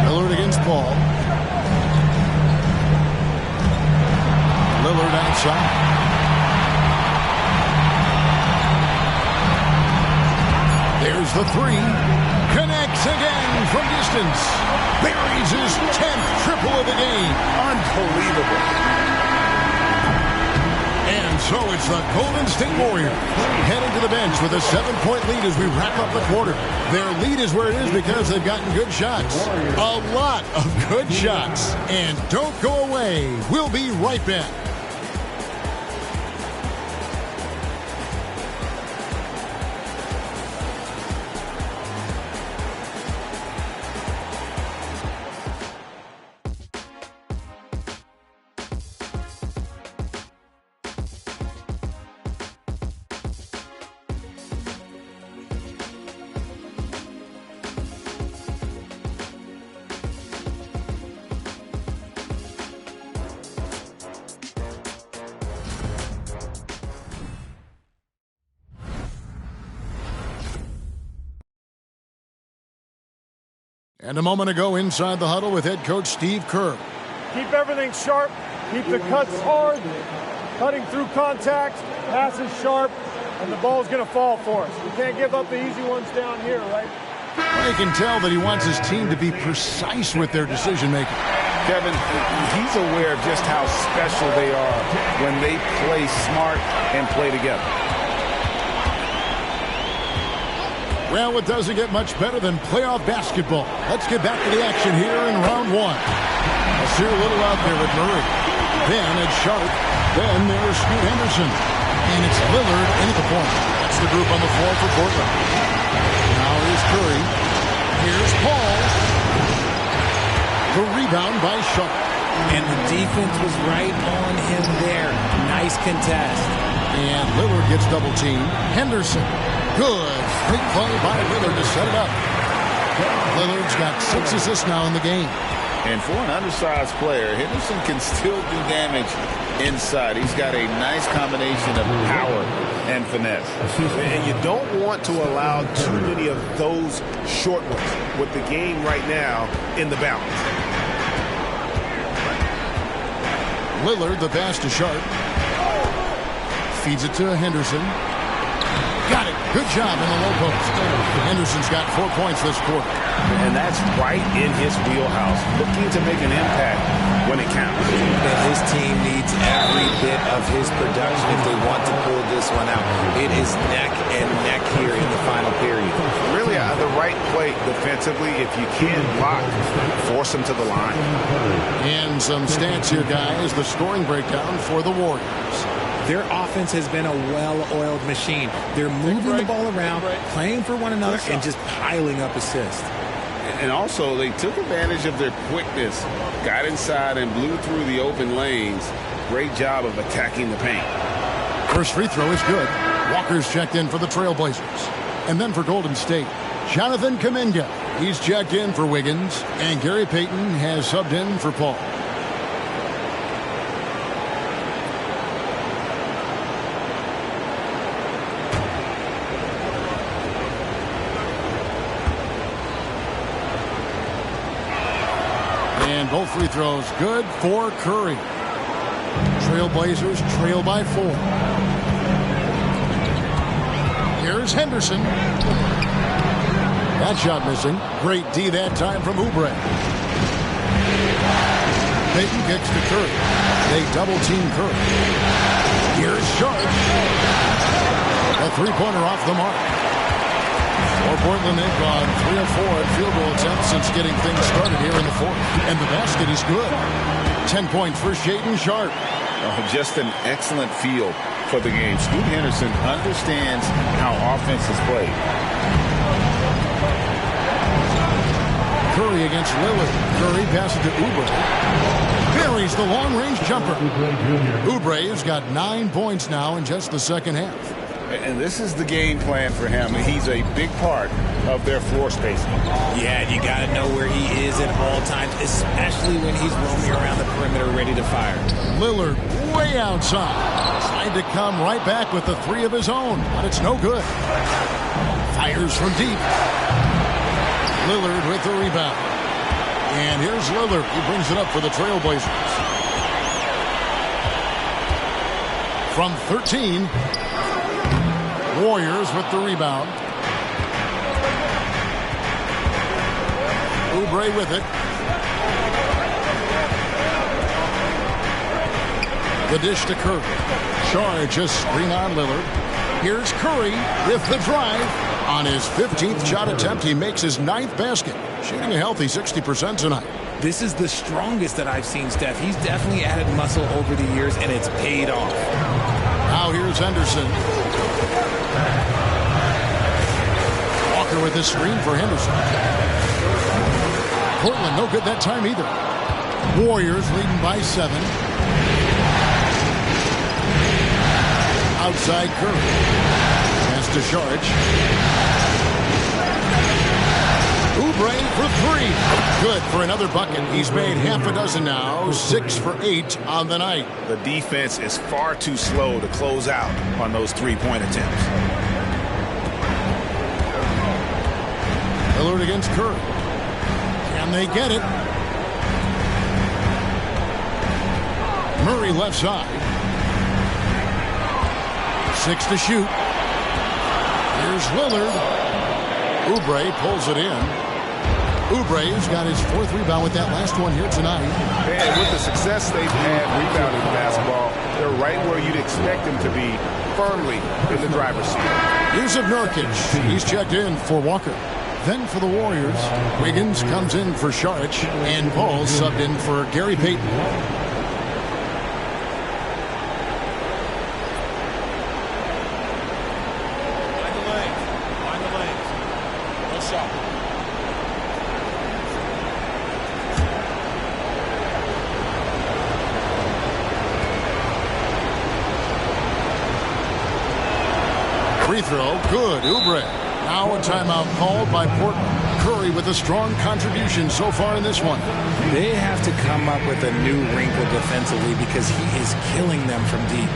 Speaker 2: Lillard against Paul. Lillard outside. There's the 3. Connects again from distance. Buries his 10th triple of the game.
Speaker 3: Unbelievable.
Speaker 2: And so it's the Golden State Warriors heading to the bench with a 7-point lead as we wrap up the quarter. Their lead is where it is because they've gotten good shots. A lot of good shots. And don't go away. We'll be right back. And a moment ago inside the huddle with head coach Steve Kerr.
Speaker 12: Keep everything sharp. Keep the cuts hard. Cutting through contact. Passes sharp. And the ball's going to fall for us. We can't give up the easy ones down here, right?
Speaker 2: I can tell that he wants his team to be precise with their decision-making.
Speaker 3: Kevin, he's aware of just how special they are when they play smart and play together.
Speaker 2: Well, it doesn't get much better than playoff basketball. Let's get back to the action here in round 1. I'll see a little out there with Murray. Then it's Sharp. Then there's Scoot Henderson. And it's Lillard into the point. That's the group on the floor for Portland. Now here's Curry. Here's Paul. The rebound by Sharp.
Speaker 4: And the defense was right on him there. Nice contest.
Speaker 2: And Lillard gets double teamed. Henderson. Good. Big play by Lillard to set it up. Lillard's got 6 assists now in the game.
Speaker 3: And for an undersized player, Henderson can still do damage inside. He's got a nice combination of power and finesse.
Speaker 6: And you don't want to allow too many of those short ones with the game right now in the balance.
Speaker 2: Lillard, the pass to Sharp. Feeds it to Henderson. Got it. Good job in the low post. Henderson's got 4 points this quarter.
Speaker 3: And that's right in his wheelhouse. Looking to make an impact when it counts.
Speaker 4: And his team needs every bit of his production if they want to pull this one out. It is neck and neck here in the final period.
Speaker 3: Really, the right play defensively. If you can block, force him to the line.
Speaker 2: And some stats here, guys. The scoring breakdown for the Warriors.
Speaker 13: Their offense has been a well-oiled machine. They're moving the ball around, playing for one another, and just piling up assists.
Speaker 6: And also, they took advantage of their quickness, got inside and blew through the open lanes. Great job of attacking the paint.
Speaker 2: First free throw is good. Walker's checked in for the Trailblazers. And then for Golden State, Jonathan Kuminga. He's checked in for Wiggins. And Gary Payton has subbed in for Paul. And both free throws good for Curry. Trailblazers trail by 4. Here's Henderson. That shot missing. Great D that time from Oubre. Payton kicks to Curry. They double team Curry. Here's Sharp. A three-pointer off the mark. For Portland, they've gone 3 of 4 at field goal attempts since getting things started here in the fourth. And the basket is good. 10 points for Shaedon Sharp.
Speaker 3: Just an excellent feel for the game. Scoot Henderson understands how offense is played.
Speaker 2: Curry against Lillard. Curry passes to Oubre. Buries the long-range jumper. Oubre has got 9 points now in just the second half.
Speaker 3: And this is the game plan for him. He's a big part of their floor spacing.
Speaker 4: Yeah, you got to know where he is at all times, especially when he's roaming around the perimeter ready to fire.
Speaker 2: Lillard way outside. Trying to come right back with the 3 of his own, but it's no good. Fires from deep. Lillard with the rebound. And here's Lillard. He brings it up for the Trailblazers. From 13... Warriors with the rebound. Oubre with it. The dish to Curry. Charge a screen on Lillard. Here's Curry with the drive. On his 15th shot attempt, he makes his 9th basket. Shooting a healthy 60% tonight.
Speaker 4: This is the strongest that I've seen Steph. He's definitely added muscle over the years, and it's paid off.
Speaker 2: Now here's Henderson. Walker with the screen for Henderson. Portland no good that time either. Warriors leading by 7. Outside Curry. Pass to Sharge. Oubre for 3. Good for another bucket. He's made half a dozen now. 6 for 8 on the night.
Speaker 3: The defense is far too slow to close out on those three-point attempts.
Speaker 2: Lillard against Curry. Can they get it? Murray left side. 6 to shoot. Here's Lillard. Oubre pulls it in. Oubre has got his 4th rebound with that last one here tonight.
Speaker 3: And with the success they've had rebounding the basketball, they're right where you'd expect them to be, firmly in the driver's seat.
Speaker 2: Here's Nurkic. He's checked in for Walker. Then for the Warriors, Wiggins comes in for Saric, and Paul subbed in for Gary Payton. Free throw, good. Oubre. Now a timeout called by Portland. Curry with a strong contribution so far in this one.
Speaker 13: They have to come up with a new wrinkle defensively because he is killing them from deep.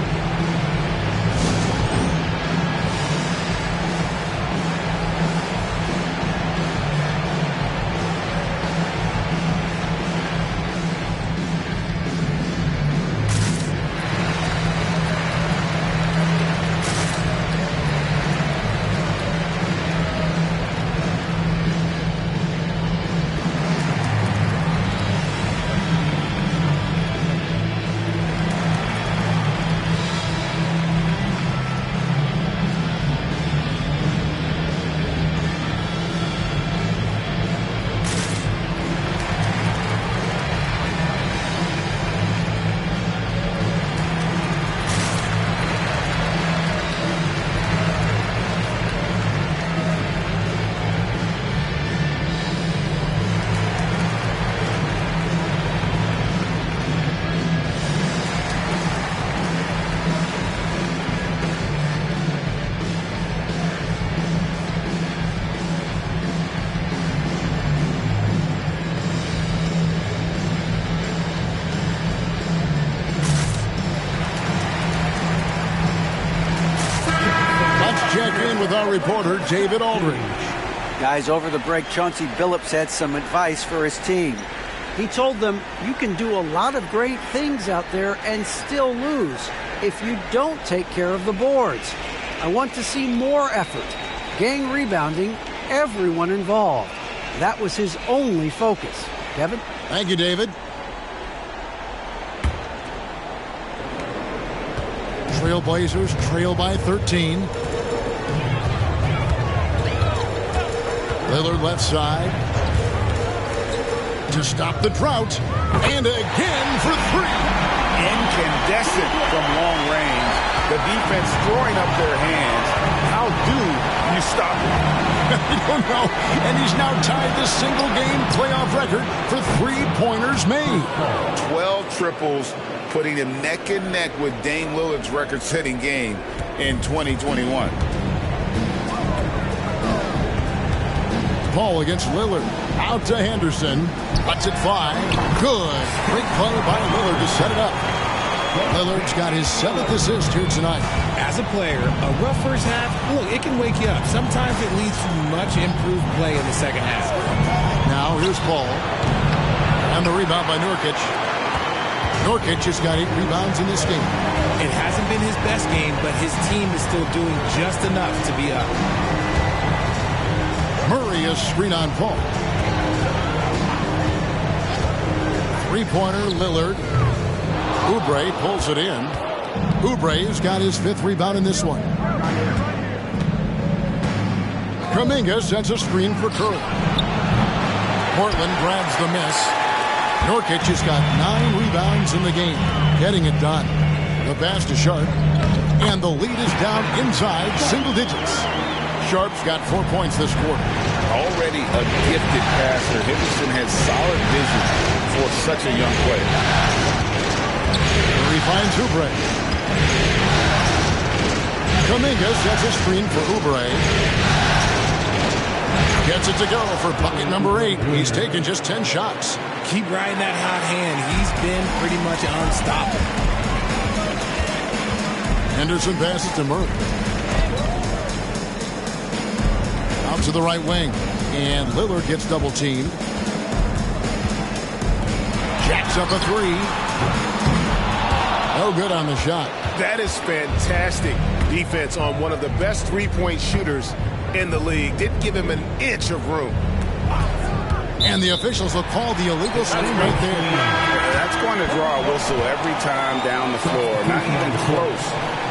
Speaker 2: With our reporter, David Aldridge.
Speaker 8: Guys, over the break, Chauncey Billups had some advice for his team. He told them, you can do a lot of great things out there and still lose if you don't take care of the boards. I want to see more effort, gang rebounding, everyone involved. That was his only focus. Kevin?
Speaker 2: Thank you, David. Trailblazers trail by 13. Lillard left side to stop the drought, and again for three.
Speaker 3: Incandescent from long range. The defense throwing up their hands. How do you stop it?
Speaker 2: I don't know. And he's now tied the single-game playoff record for three-pointers made.
Speaker 3: 12 triples, putting him neck and neck with Dame Lillard's record-setting game in 2021.
Speaker 2: Paul against Lillard. Out to Henderson. Cuts it 5. Good. Great play by Lillard to set it up. Lillard's got his 7th assist here tonight.
Speaker 13: As a player, a rough first half, look, it can wake you up. Sometimes it leads to much improved play in the second half.
Speaker 2: Now here's Paul. And the rebound by Nurkic. Nurkic has got 8 rebounds in this game.
Speaker 13: It hasn't been his best game, but his team is still doing just enough to be up.
Speaker 2: Murray a screen on Paul. Three-pointer, Lillard. Oubre pulls it in. Oubre's got his 5th rebound in this one. Kuminga sends a screen for Curry. Portland grabs the miss. Nurkic has got 9 rebounds in the game, getting it done. The pass to Sharp, and the lead is down inside single digits. Sharp's got 4 points this quarter.
Speaker 3: Already a gifted passer, Henderson has solid vision for such a young player.
Speaker 2: He finds Oubre. Kuminga sets a screen for Oubre. Gets it to go for bucket number 8. He's taken just 10 shots.
Speaker 13: Keep riding that hot hand. He's been pretty much unstoppable.
Speaker 2: Henderson passes to Murray. Out to the right wing. And Lillard gets double teamed. Jacks up a 3. No good on the shot.
Speaker 12: That is fantastic defense on one of the best three-point shooters in the league. Didn't give him an inch of room.
Speaker 2: And the officials will call the illegal screen right there.
Speaker 3: That's going to draw a whistle every time down the floor. Not even close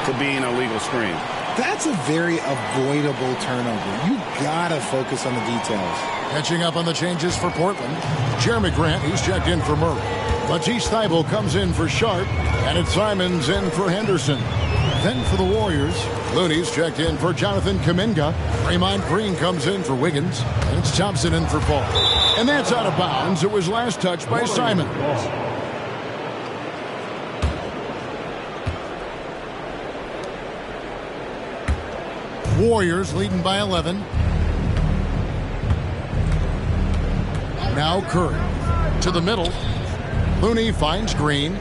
Speaker 3: to being a legal screen.
Speaker 13: That's a very avoidable turnover. You gotta focus on the details.
Speaker 2: Catching up on the changes for Portland. Jeremy Grant, he's checked in for Murray. Matisse Thybulle comes in for Sharp, and it's Simons in for Henderson. Then for the Warriors, Looney's checked in for Jonathan Kuminga. Draymond Green comes in for Wiggins, and it's Thompson in for Paul. And that's out of bounds. It was last touched by Simons. Warriors leading by 11. Now Curry to the middle. Looney finds Green.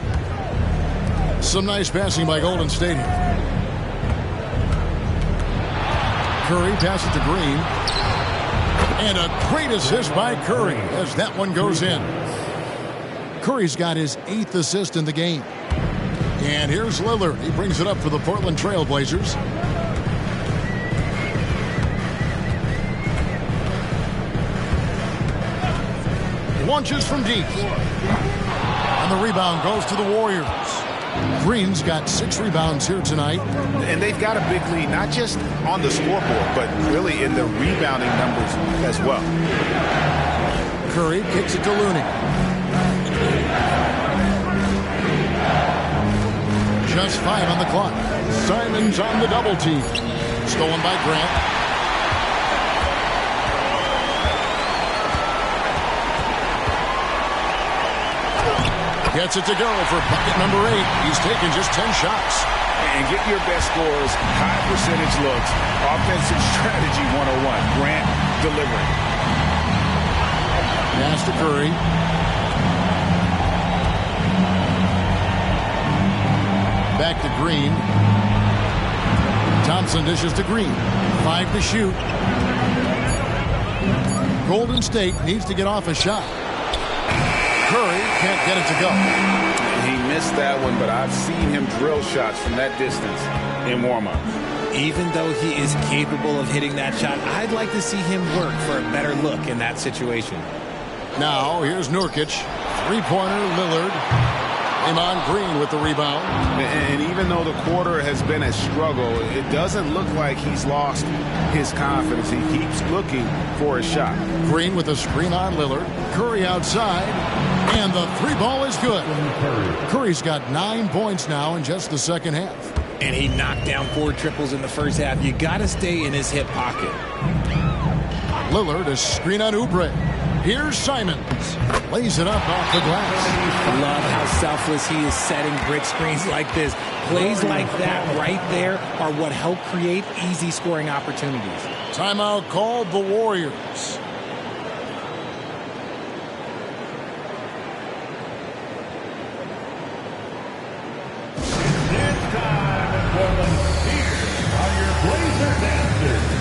Speaker 2: Some nice passing by Golden State here. Curry passes to Green. And a great assist by Curry as that one goes in. Curry's got his 8th assist in the game. And here's Lillard. He brings it up for the Portland Trail Blazers. Launches from deep. And the rebound goes to the Warriors. Green's got 6 rebounds here tonight.
Speaker 3: And they've got a big lead, not just on the scoreboard, but really in the rebounding numbers as well.
Speaker 2: Curry kicks it to Looney. Just 5 on the clock. Simons on the double team. Stolen by Grant. Gets it to go for bucket number 8. He's taken just 10 shots.
Speaker 3: And get your best scores, high percentage looks, offensive strategy 101. Grant delivering.
Speaker 2: Pass to Curry. Back to Green. Thompson dishes to Green. 5 to shoot. Golden State needs to get off a shot. Curry can't get it to go.
Speaker 3: He missed that one, but I've seen him drill shots from that distance in warm-up.
Speaker 4: Even though he is capable of hitting that shot, I'd like to see him work for a better look in that situation.
Speaker 2: Now, here's Nurkic. 3-pointer, Lillard. Draymond Green with the rebound.
Speaker 3: And even though the quarter has been a struggle, it doesn't look like he's lost his confidence. He keeps looking for a shot.
Speaker 2: Green with a screen on Lillard. Curry outside. And the 3-ball is good. Curry's got 9 points now in just the second half.
Speaker 4: And he knocked down 4 triples in the first half. You got to stay in his hip pocket.
Speaker 2: Lillard, a screen on Oubre. Here's Simons. Lays it up off the glass.
Speaker 4: Love how selfless he is setting brick screens like this. Plays like that right there are what help create easy scoring opportunities.
Speaker 2: Timeout called the Warriors.
Speaker 7: It's time in Portland. Here are your Blazer dancers.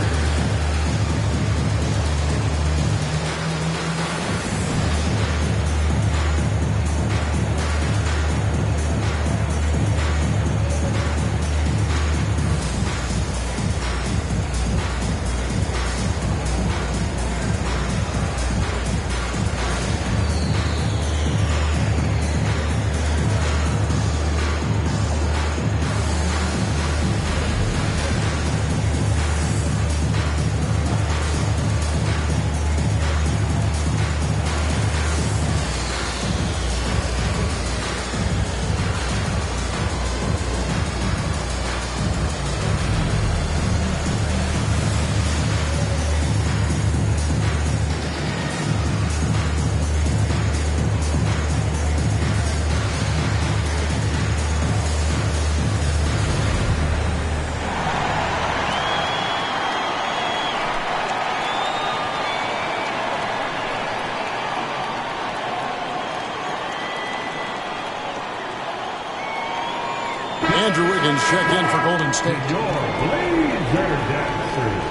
Speaker 2: Andrew Wiggins checked in for Golden State.
Speaker 7: Your Blazer dancers.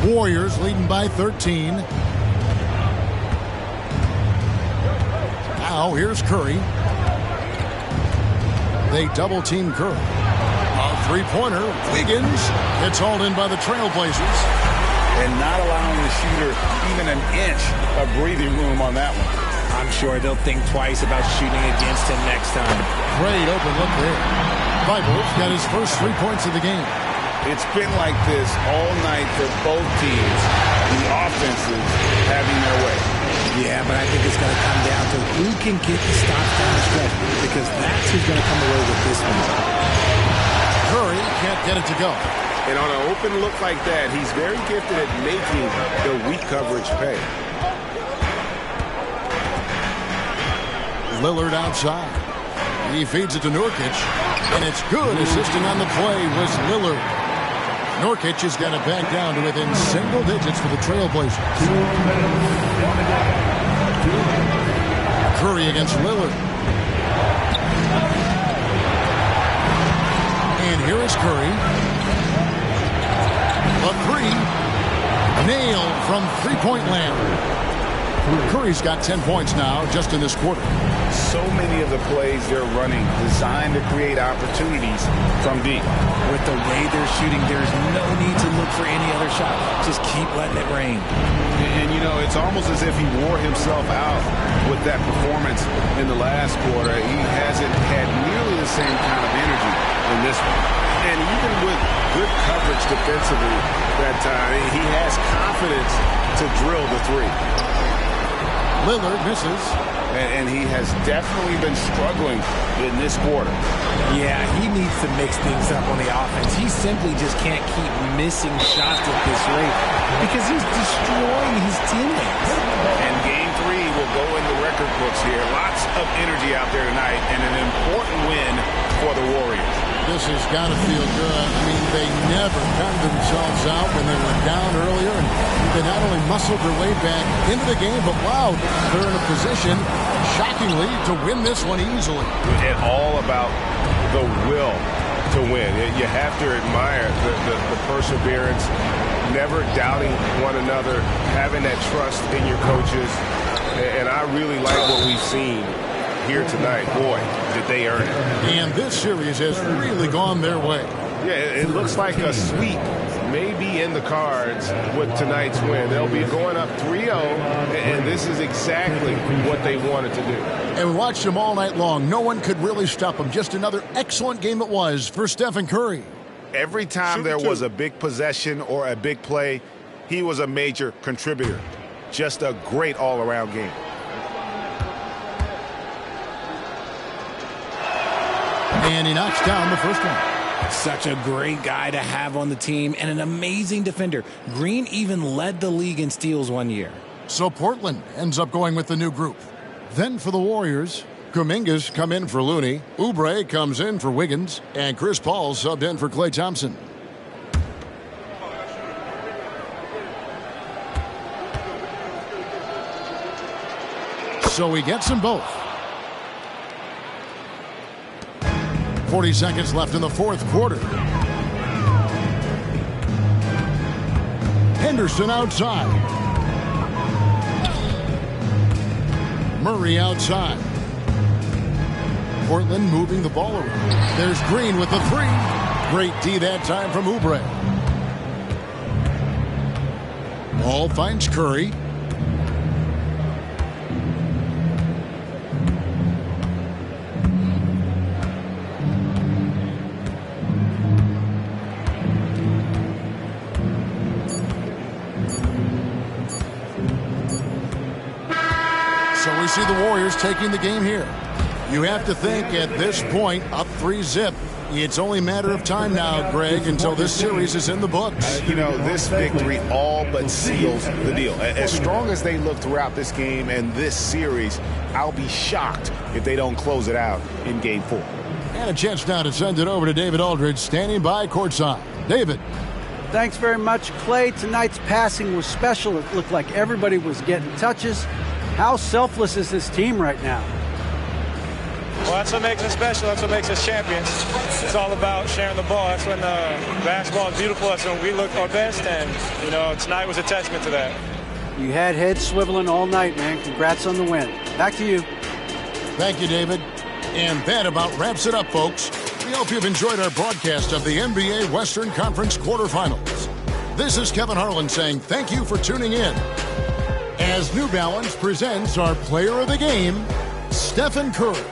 Speaker 2: Warriors leading by 13. Now here's Curry. They double team Curry. A 3-pointer. Wiggins gets hauled in by the Trailblazers.
Speaker 3: And not allowing the shooter even an inch of breathing room on that one.
Speaker 4: I'm sure they'll think twice about shooting against him next time.
Speaker 2: Great open look there. Bibles got his first 3 points of the game.
Speaker 3: It's been like this all night for both teams. The offenses having their way.
Speaker 4: Yeah, but I think it's going to come down to who can get the stops down the stretch, because that's who's going to come away with this one.
Speaker 2: Curry can't get it to go.
Speaker 6: And on an open look like that, he's very gifted at making the weak coverage pay.
Speaker 2: Lillard outside. He feeds it to Nurkic, and it's good. Assisting on the play was Lillard. Nurkic has got it back down to within single digits for the Trailblazers. Curry against Lillard. And here is Curry. A three. Nailed from three-point land. Curry's got 10 points now just in this quarter.
Speaker 6: So many of the plays they're running designed to create opportunities from deep.
Speaker 4: With the way they're shooting, there's no need to look for any other shot. Just keep letting it rain.
Speaker 6: And, you know, it's almost as if he wore himself out with that performance in the last quarter. He hasn't had nearly the same kind of energy in this one. And even with good coverage defensively that time, he has confidence to drill the three.
Speaker 2: Lillard misses.
Speaker 6: And he has definitely been struggling in this quarter.
Speaker 4: Yeah, he needs to mix things up on the offense. He simply just can't keep missing shots at this rate because he's destroying his teammates.
Speaker 6: And game 3 will go in the record books here. Lots of energy out there tonight and an important win for the Warriors.
Speaker 2: This has got to feel good. I mean, they never counted themselves out when they were down earlier, and they not only muscled their way back into the game, but wow, they're in a position, shockingly, to win this one easily.
Speaker 6: And all about the will to win. You have to admire the perseverance, never doubting one another, having that trust in your coaches. And I really like what we've seen here tonight. Boy, did they earn it.
Speaker 2: And this series has really gone their way.
Speaker 6: Yeah, it looks like a sweep may be in the cards with tonight's win. They'll be going up 3-0, and this is exactly what they wanted to do.
Speaker 2: And we watched them all night long. No one could really stop them. Just another excellent game it was for Stephen Curry.
Speaker 6: Every time there was a big possession or a big play, he was a major contributor. Just a great all-around game.
Speaker 2: And he knocks down the first one.
Speaker 4: Such a great guy to have on the team and an amazing defender. Green even led the league in steals one year.
Speaker 2: So Portland ends up going with the new group. Then for the Warriors, Kumingas come in for Looney, Oubre comes in for Wiggins, and Chris Paul subbed in for Klay Thompson. So he gets them both. 40 seconds left in the fourth quarter. Henderson outside. Murray outside. Portland moving the ball around. There's Green with the three. Great D that time from Oubre. Ball finds Curry. So we see the Warriors taking the game here. You have to think at this point, up 3-0. It's only a matter of time now, Greg, until this series is in the books.
Speaker 6: You know, this victory all but seals the deal. As strong as they look throughout this game and this series, I'll be shocked if they don't close it out in Game 4.
Speaker 2: And a chance now to send it over to David Aldridge, standing by courtside. David.
Speaker 8: Thanks very much, Clay. Tonight's passing was special. It looked like everybody was getting touches. How selfless is this team right now?
Speaker 12: Well, that's what makes us special. That's what makes us champions. It's all about sharing the ball. That's when basketball is beautiful. That's when we look our best. And, you know, tonight was a testament to that.
Speaker 8: You had heads swiveling all night, man. Congrats on the win. Back to you.
Speaker 2: Thank you, David. And that about wraps it up, folks. We hope you've enjoyed our broadcast of the NBA Western Conference quarterfinals. This is Kevin Harlan saying thank you for tuning in. As New Balance presents our player of the game, Stephen Curry.